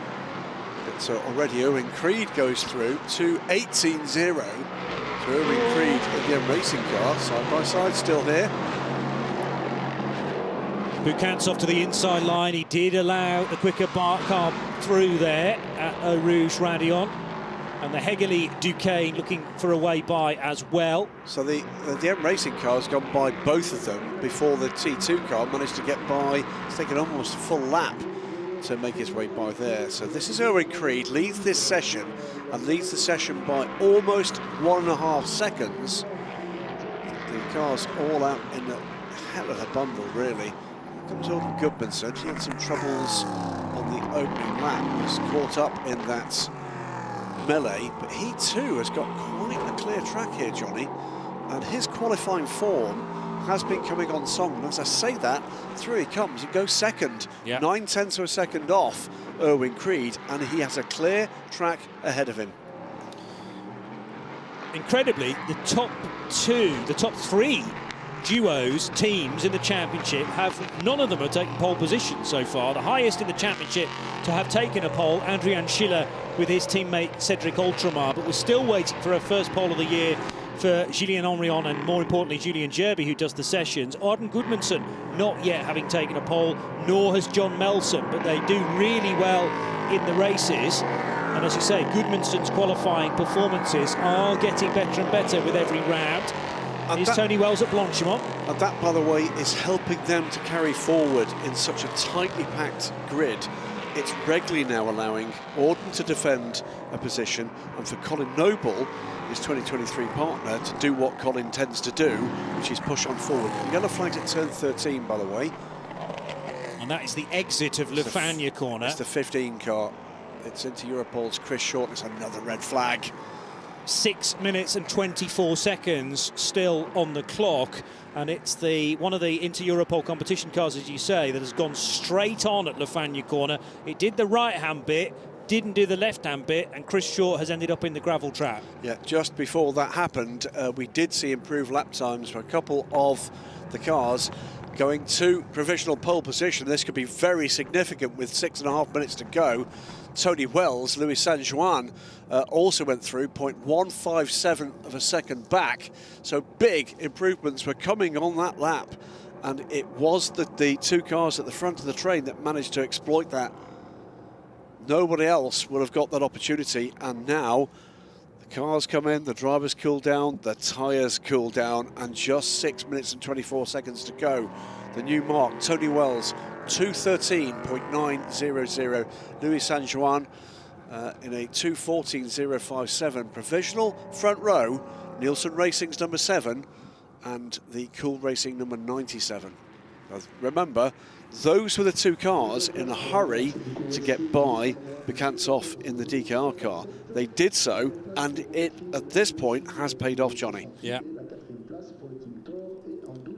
But already Owen Creed goes through 2:18.0. So Owen Creed in the racing car, side by side, still here. Bukantsov to the inside line. He did allow the quicker car through there at Eau Rouge Raidillon. And the Hegerli Duquesne looking for a way by as well. So the M Racing car has gone by both of them before the T2 car managed to get by. It's taken almost a full lap to make his way by there. So this is Owen Creed, leads this session and leads the session by almost 1.5 seconds. The car's all out in a hell of a bundle, really. Comes Alden Goodmanson. He had some troubles on the opening lap. Was caught up in that melee, but he too has got quite a clear track here, Johnny, and his qualifying form has been coming on song. And as I say that, through he comes. He goes second, 9/10 of a second off Owen Creed, and he has a clear track ahead of him. Incredibly, the top three duos, teams in the championship, none of them have taken pole position so far. The highest in the championship to have taken a pole, Adrian Schiller with his teammate Cedric Ultramar, but we're still waiting for a first pole of the year for Julien Henrion and, more importantly, Julian Gerby, who does the sessions. Arden Goodmanson not yet having taken a pole, nor has John Melson, but they do really well in the races. And as you say, Goodmanson's qualifying performances are getting better and better with every round. And here's Tony Wells at Blanchimont. And that, by the way, is helping them to carry forward in such a tightly packed grid. It's regularly now allowing Auden to defend a position, and for Colin Noble, his 2023 partner, to do what Colin tends to do, which is push on forward. The yellow flag's at turn 13, by the way. And that is the exit of Le Fagnes corner. It's the 15 car. It's into Europol's Chris Short. It's another red flag. 6 minutes and 24 seconds still on the clock, and it's one of the Inter-Europol competition cars, as you say, that has gone straight on at Le Fagnes corner. It did the right-hand bit, didn't do the left-hand bit, and Chris Short has ended up in the gravel trap. Yeah, just before that happened, we did see improved lap times for a couple of the cars going to provisional pole position. This could be very significant with 6.5 minutes to go. Tony Wells, Louis Saint-Juan also went through 0.157 of a second back. So big improvements were coming on that lap. And it was the two cars at the front of the train that managed to exploit that. Nobody else would have got that opportunity. And now the cars come in, the drivers cool down, the tyres cool down, and just 6 minutes and 24 seconds to go. The new mark, Tony Wells, 2:13.900. Louis Saint-Juan in a 2:14.057. Provisional front row, Nielsen Racing's number 7 and the Cool Racing number 97. Remember, those were the two cars in a hurry to get by Bukantsov in the DKR car. They did so, and it, at this point, has paid off, Johnny. Yeah.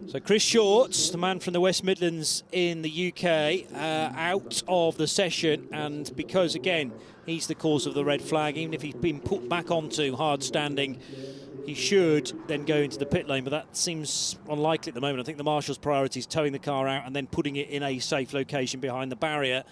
So Chris Shorts, the man from the West Midlands in the UK, out of the session, and because, again, he's the cause of the red flag, even if he's been put back onto hard standing, he should then go into the pit lane, but that seems unlikely at the moment. I think the marshal's priority is towing the car out and then putting it in a safe location behind the barrier.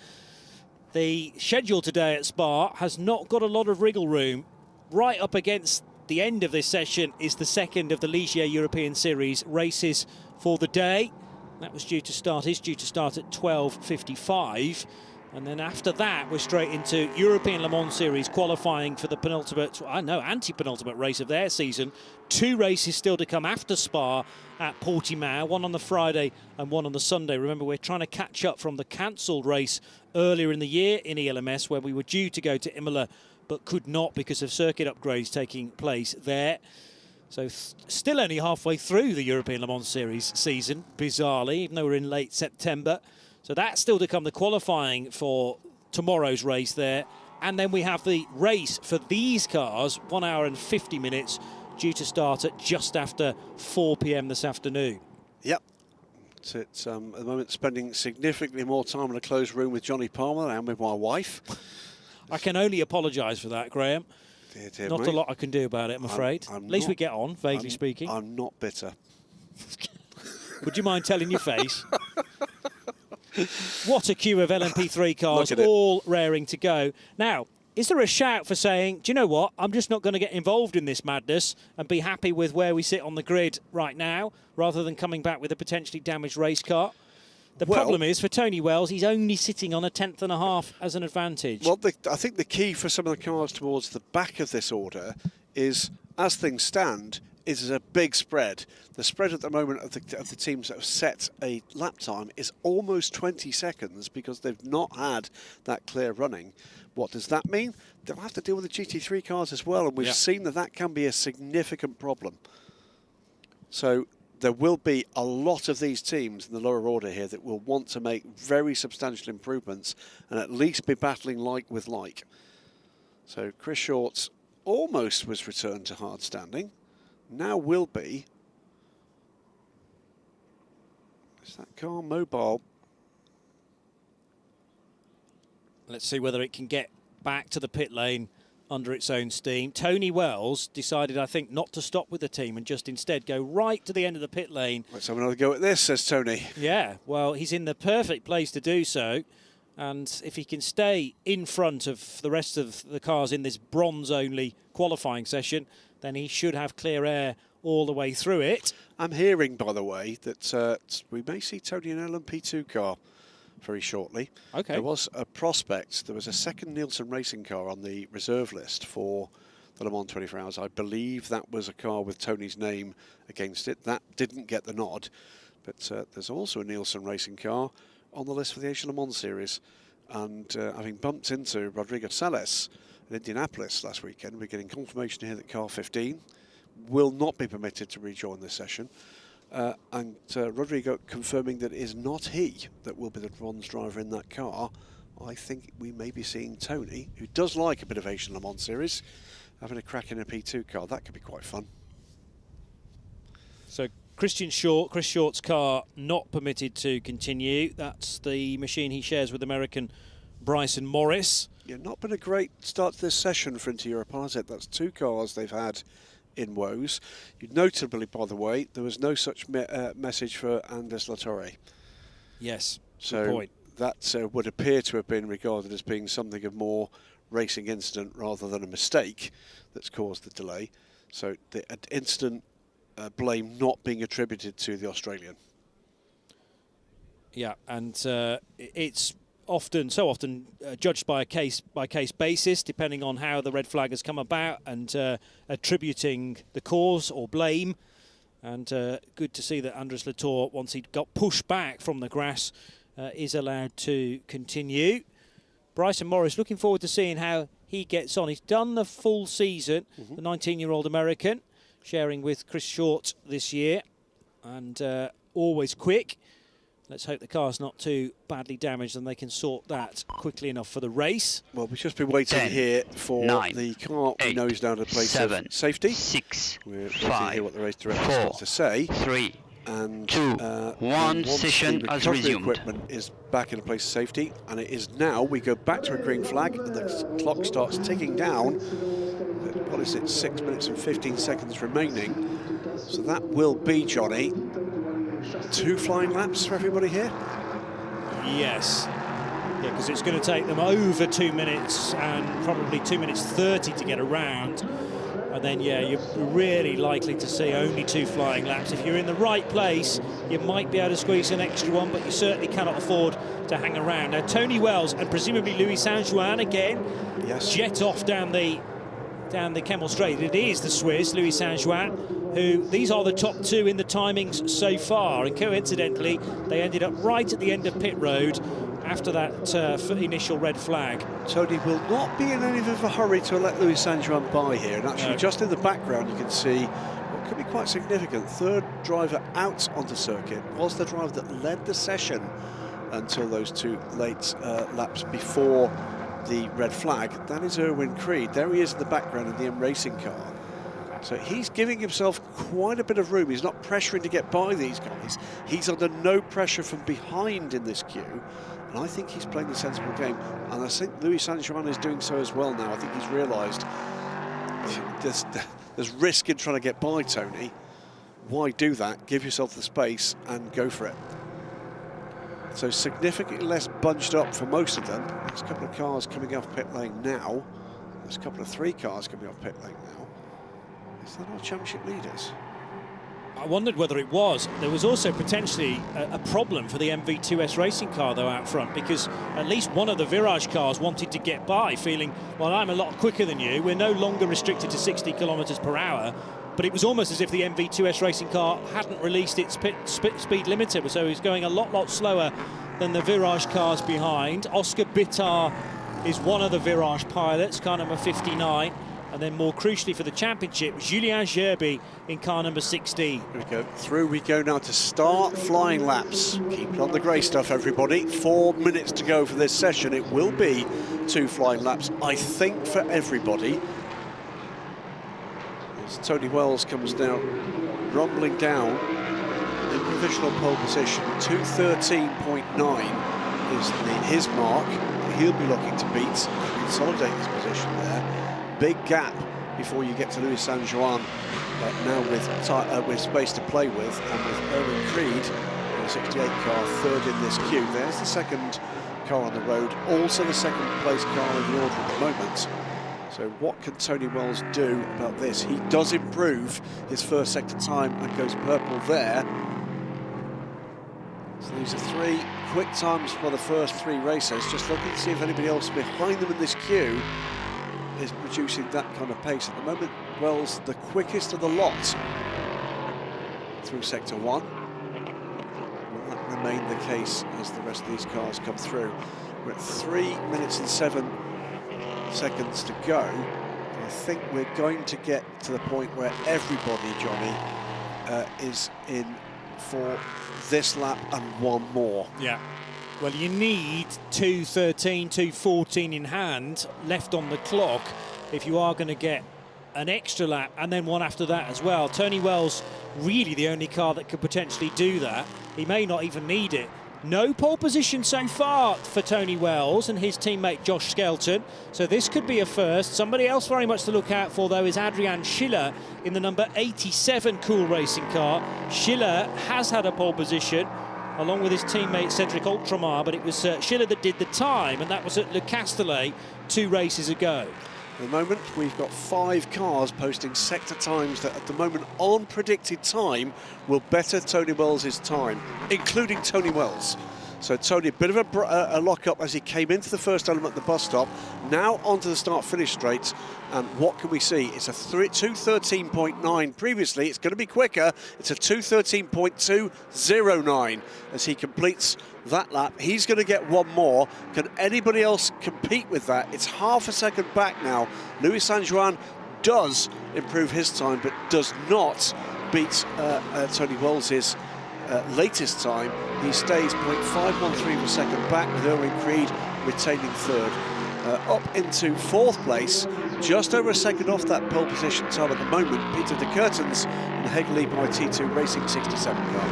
The schedule today at Spa has not got a lot of wriggle room. Right up against the end of this session is the second of the Ligier European Series races for the day. That was due to start, is due to start at 12:55. And then after that, we're straight into European Le Mans Series qualifying for the penultimate, anti-penultimate race of their season. 2 races still to come after Spa at Portimao, one on the Friday and one on the Sunday. Remember, we're trying to catch up from the cancelled race earlier in the year in ELMS, where we were due to go to Imola but could not because of circuit upgrades taking place there. So still only halfway through the European Le Mans Series season, bizarrely, even though we're in late September. So that's still to come, the qualifying for tomorrow's race there. And then we have the race for these cars, 1 hour and 50 minutes, due to start at just after 4 p.m. this afternoon. Yep. So it's at the moment spending significantly more time in a closed room with Johnny Palmer than I am with my wife. I can only apologise for that, Graham. Dear Not mate. a lot I can do about it, I'm afraid. At least we get on, vaguely speaking. I'm not bitter. Would you mind telling your face? What a queue of LMP3 cars, all raring to go. Now, is there a shout for saying, do you know what, I'm just not going to get involved in this madness and be happy with where we sit on the grid right now, rather than coming back with a potentially damaged race car? The problem is, for Tony Wells, he's only sitting on a 10th and a half as an advantage. Well, I think the key for some of the cars towards the back of this order is, as things stand, is a big spread. The spread at the moment of the teams that have set a lap time is almost 20 seconds because they've not had that clear running. What does that mean? They'll have to deal with the GT3 cars as well, and we've seen that can be a significant problem. So there will be a lot of these teams in the lower order here that will want to make very substantial improvements and at least be battling like with like. So Chris Shorts almost was returned to hard standing. Now will be. Is that car mobile? Let's see whether it can get back to the pit lane under its own steam. Tony Wells decided, I think, not to stop with the team and just instead go right to the end of the pit lane. Let's have another go at this, says Tony. Yeah, well, he's in the perfect place to do so. And if he can stay in front of the rest of the cars in this bronze-only qualifying session, then he should have clear air all the way through it. I'm hearing, by the way, that we may see Tony in an LMP2 car very shortly. Okay. There was a prospect. There was a second Nielsen Racing car on the reserve list for the Le Mans 24 Hours. I believe that was a car with Tony's name against it. That didn't get the nod. But there's also a Nielsen Racing car on the list for the Asian Le Mans Series. And having bumped into Rodrigo Sales in Indianapolis last weekend, we're getting confirmation here that car 15 will not be permitted to rejoin this session. And Rodrigo confirming that it is not he that will be the bronze driver in that car. I think we may be seeing Tony, who does like a bit of Asian Le Mans Series, having a crack in a P2 car. That could be quite fun. So Chris Short's car not permitted to continue. That's the machine he shares with American Bryson Morris. Yeah, not been a great start to this session for Inter Europe, has it? That's two cars they've had in woes. Notably, by the way, there was no such message for Anders Latorre. Yes, so good point. That would appear to have been regarded as being something of more racing incident rather than a mistake that's caused the delay. So the incident blame not being attributed to the Australian. Yeah, and it's so often judged by a case-by-case basis, depending on how the red flag has come about and attributing the cause or blame. And good to see that Anders Latorre, once he got pushed back from the grass, is allowed to continue. Bryson Morris, looking forward to seeing how he gets on. He's done the full season, the 19-year-old American, sharing with Chris Short this year, and always quick. Let's hope the car's not too badly damaged and they can sort that quickly enough for the race. Well, we've just been waiting 10, here for 9, the car. 8, we know he's down to place 7, of safety. 6, We're 5, waiting to hear what the race director's 4, got to say. 3, And 2, 1 session has resumed. Equipment is back in a place of safety, and it is now. We go back to a green flag, and the clock starts ticking down. What is it? 6 minutes and 15 seconds remaining. So that will be, Johnny, 2 flying laps for everybody here. Yes. Yeah, because it's going to take them over 2 minutes and probably 2 minutes 30 to get around. And then, yeah, you're really likely to see only 2 flying laps. If you're in the right place, you might be able to squeeze an extra one, but you certainly cannot afford to hang around. Now, Tony Wells and presumably Louis Saint-Juan again, jet off down the Kemmel Straight. It is the Swiss, Louis Saint-Juan, who, these are the top 2 in the timings so far. And coincidentally, they ended up right at the end of pit road after that initial red flag. Tony will not be in any of a hurry to let Louis Saint-Juan by here. And actually, just in the background, you can see what It could be quite significant. Third driver out onto circuit was the driver that led the session until those 2 late laps before the red flag. That is Erwin Creed. There he is in the background in the M Racing car. So he's giving himself quite a bit of room. He's not pressuring to get by these guys. He's under no pressure from behind in this queue. And I think he's playing a sensible game. And I think Louis Saint-Jean is doing so as well now. I think he's realised there's risk in trying to get by Tony. Why do that? Give yourself the space and go for it. So significantly less bunched up for most of them. There's a couple of cars coming off pit lane now. There's a couple of 3 cars coming off pit lane now. Is that our championship leaders? I wondered whether it was. There was also potentially a problem for the MV2S racing car, though, out front, because at least one of the Virage cars wanted to get by, feeling, well, I'm a lot quicker than you. We're no longer restricted to 60 kilometres per hour. But it was almost as if the MV2S racing car hadn't released its speed limiter, so it was going a lot slower than the Virage cars behind. Oscar Bitar is one of the Virage pilots, car number 59. And then more crucially for the championship, Julien Gerby in car number 16. Here we go. Through we go now to start flying laps. Keep it on the grey stuff, everybody. 4 minutes to go for this session. It will be 2 flying laps, I think, for everybody. As Tony Wells comes down, rumbling down in provisional pole position. 2:13.9 is his mark. He'll be looking to beat and consolidate his position there. Big gap before you get to Louis Saint-Jean, now with space to play with, and with Erwin Creed in the 68 car, 3rd in this queue. There's the 2nd car on the road, also the 2nd place car in the order at the moment. So what can Tony Wells do about this? He does improve his first sector time and goes purple there. So these are 3 quick times for the first 3 races. Just looking to see if anybody else behind them in this queue is producing that kind of pace. At the moment, Wells the quickest of the lot through sector 1. Will that remain the case as the rest of these cars come through? We're at 3 minutes and 7 seconds to go. I think we're going to get to the point where everybody, Johnny, is in for this lap and 1 more. Yeah. Well, you need 2:13, 2:14 in hand left on the clock if you are going to get an extra lap and then 1 after that as well. Tony Wells, really the only car that could potentially do that. He may not even need it. No pole position so far for Tony Wells and his teammate Josh Skelton. So this could be a first. Somebody else very much to look out for, though, is Adrian Schiller in the number 87 Cool Racing car. Schiller has had a pole position along with his teammate Cedric Ultramar, but it was Schiller that did the time, and that was at Le Castellet 2 races ago. At the moment, we've got 5 cars posting sector times that at the moment on predicted time will better Tony Wells' time, including Tony Wells. So Tony, a bit of a lock-up as he came into the first element at the bus stop, now onto the start-finish straight, and what can we see? It's a 2:13.9 previously. It's going to be quicker. It's a 2:13.209 as he completes that lap. He's going to get 1 more. Can anybody else compete with that? It's half a second back now. Louis Saint-Jean does improve his time, but does not beat Tony Wells' latest time. He stays 0.513 of a second back, with Erwin Creed retaining 3rd. Up into 4th place, just over a second off that pole position time at the moment, Peter de Curtens and Hegley by T2 Racing 67 car.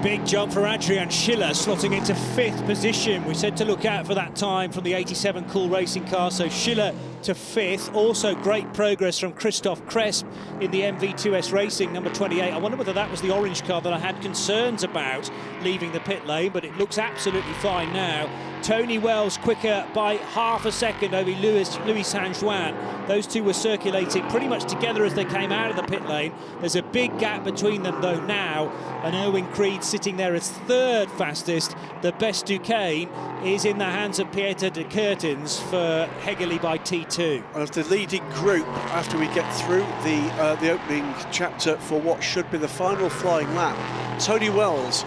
Big jump for Adrian Schiller, slotting into 5th position. We said to look out for that time from the 87 Cool Racing car, so Schiller to 5th. Also great progress from Christoph Cresp in the MV2S Racing, number 28. I wonder whether that was the orange car that I had concerns about leaving the pit lane, but it looks absolutely fine now. Tony Wells quicker by half a second over Louis Saint-Jean. Those 2 were circulating pretty much together as they came out of the pit lane. There's a big gap between them though now, and Erwin Creed sitting there as 3rd fastest. The best Duquesne is in the hands of Pieter de Curtens for Hegley by T2. Of the leading group, after we get through the opening chapter for what should be the final flying lap, Tony Wells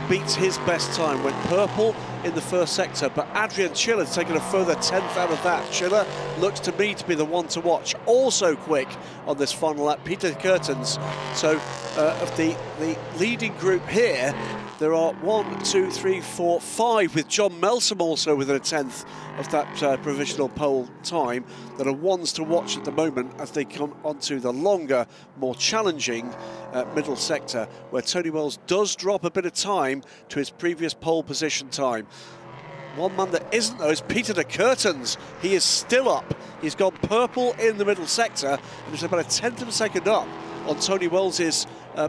beats his best time. Went purple in the first sector, but Adrian Schiller's taken a further 10th out of that. Schiller looks to me to be the one to watch. Also quick on this final lap, Peter Kurtens. So of the leading group here, there are 1, 2, 3, 4, 5, with John Melsom also within a 10th of that provisional pole time, that are ones to watch at the moment as they come onto the longer, more challenging middle sector, where Tony Wells does drop a bit of time to his previous pole position time. One man that isn't, though, is Peter de Kurtens. He is still up. He's gone purple in the middle sector, and he's about a 10th of a second up on Tony Wells's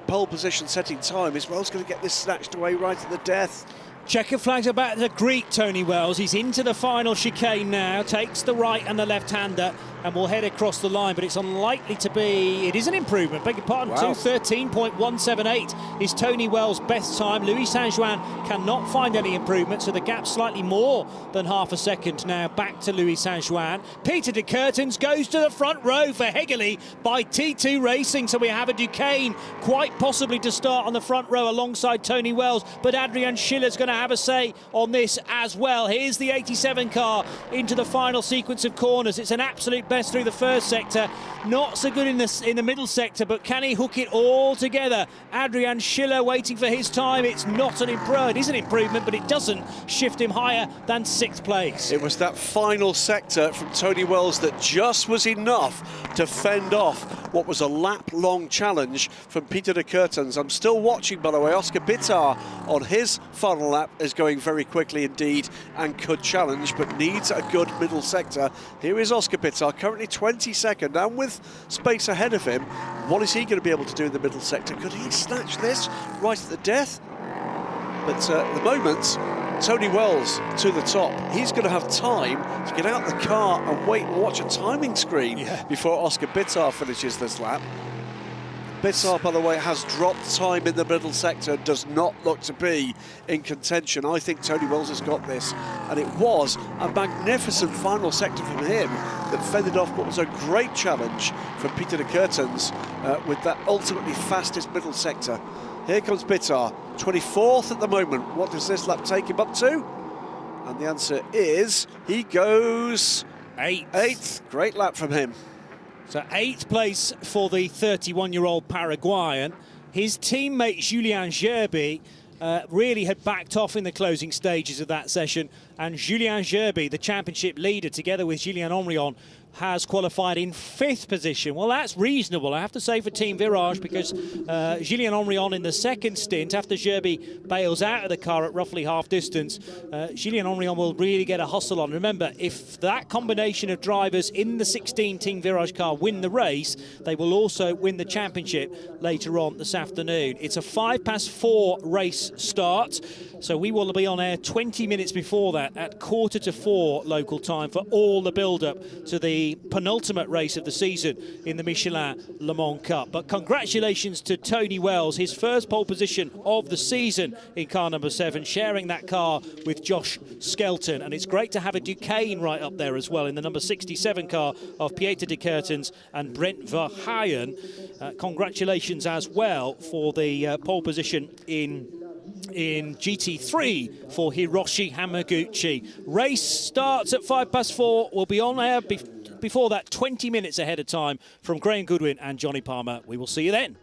pole position setting time. Is Wells going to get this snatched away right at the death? Checker flags about to greet Tony Wells. He's into the final chicane now, takes the right and the left-hander, and will head across the line, but it's unlikely to be. It is an improvement, beg your pardon. Wow. 2:13.178 is Tony Wells' best time. Louis Saint-Juan cannot find any improvement, so the gap's slightly more than half a second now back to Louis Saint-Juan. Peter de Kurtens goes to the front row for Hegerle by T2 Racing, so we have a Duquesne quite possibly to start on the front row alongside Tony Wells, but Adrian Schiller's going to have a say on this as well. Here's the 87 car into the final sequence of corners. It's an absolute best through the first sector, not so good in the middle sector, but can he hook it all together? Adrian Schiller waiting for his time. It's not an improvement. It is an improvement, but it doesn't shift him higher than 6th place. It was that final sector from Tony Wells that just was enough to fend off what was a lap-long challenge from Peter de Kurtens. I'm still watching, by the way. Oscar Bitar on his final lap is going very quickly indeed and could challenge, but needs a good middle sector. Here is Oscar Bitar, currently 22nd, and with space ahead of him. What is he going to be able to do in the middle sector? Could he snatch this right at the death? But at the moment, Tony Wells to the top. He's going to have time to get out the car and wait and watch a timing screen before Oscar Bitar finishes this lap. Bitar, by the way, has dropped time in the middle sector, does not look to be in contention. I think Tony Wells has got this, and it was a magnificent final sector from him that fended off what was a great challenge from Peter de Kurtens with that ultimately fastest middle sector. Here comes Bitar, 24th at the moment. What does this lap take him up to? And the answer is he goes 8th. Great lap from him. So 8th place for the 31-year-old Paraguayan. His teammate Julien Gerby really had backed off in the closing stages of that session, and Julien Gerby, the championship leader, together with Julien Omrion, has qualified in 5th position. Well, that's reasonable, I have to say, for Team Virage, because Julien Omrion in the second stint, after Gerby bails out of the car at roughly half distance, Julien Omrion will really get a hustle on. Remember, if that combination of drivers in the 16 Team Virage car win the race, they will also win the championship later on this afternoon. It's a 4:05 race start, so we will be on air 20 minutes before that at 4:45 local time for all the build-up to the penultimate race of the season in the Michelin Le Mans Cup. But congratulations to Tony Wells, his first pole position of the season in car number 7, sharing that car with Josh Skelton. And it's great to have a Duquesne right up there as well in the number 67 car of Pieter de Kurtens and Brent Verheyen. Congratulations as well for the pole position in GT3 for Hiroshi Hamaguchi. Race starts at 4:05. We'll be on air before that 20 minutes ahead of time from Graham Goodwin and Johnny Palmer. We will see you then.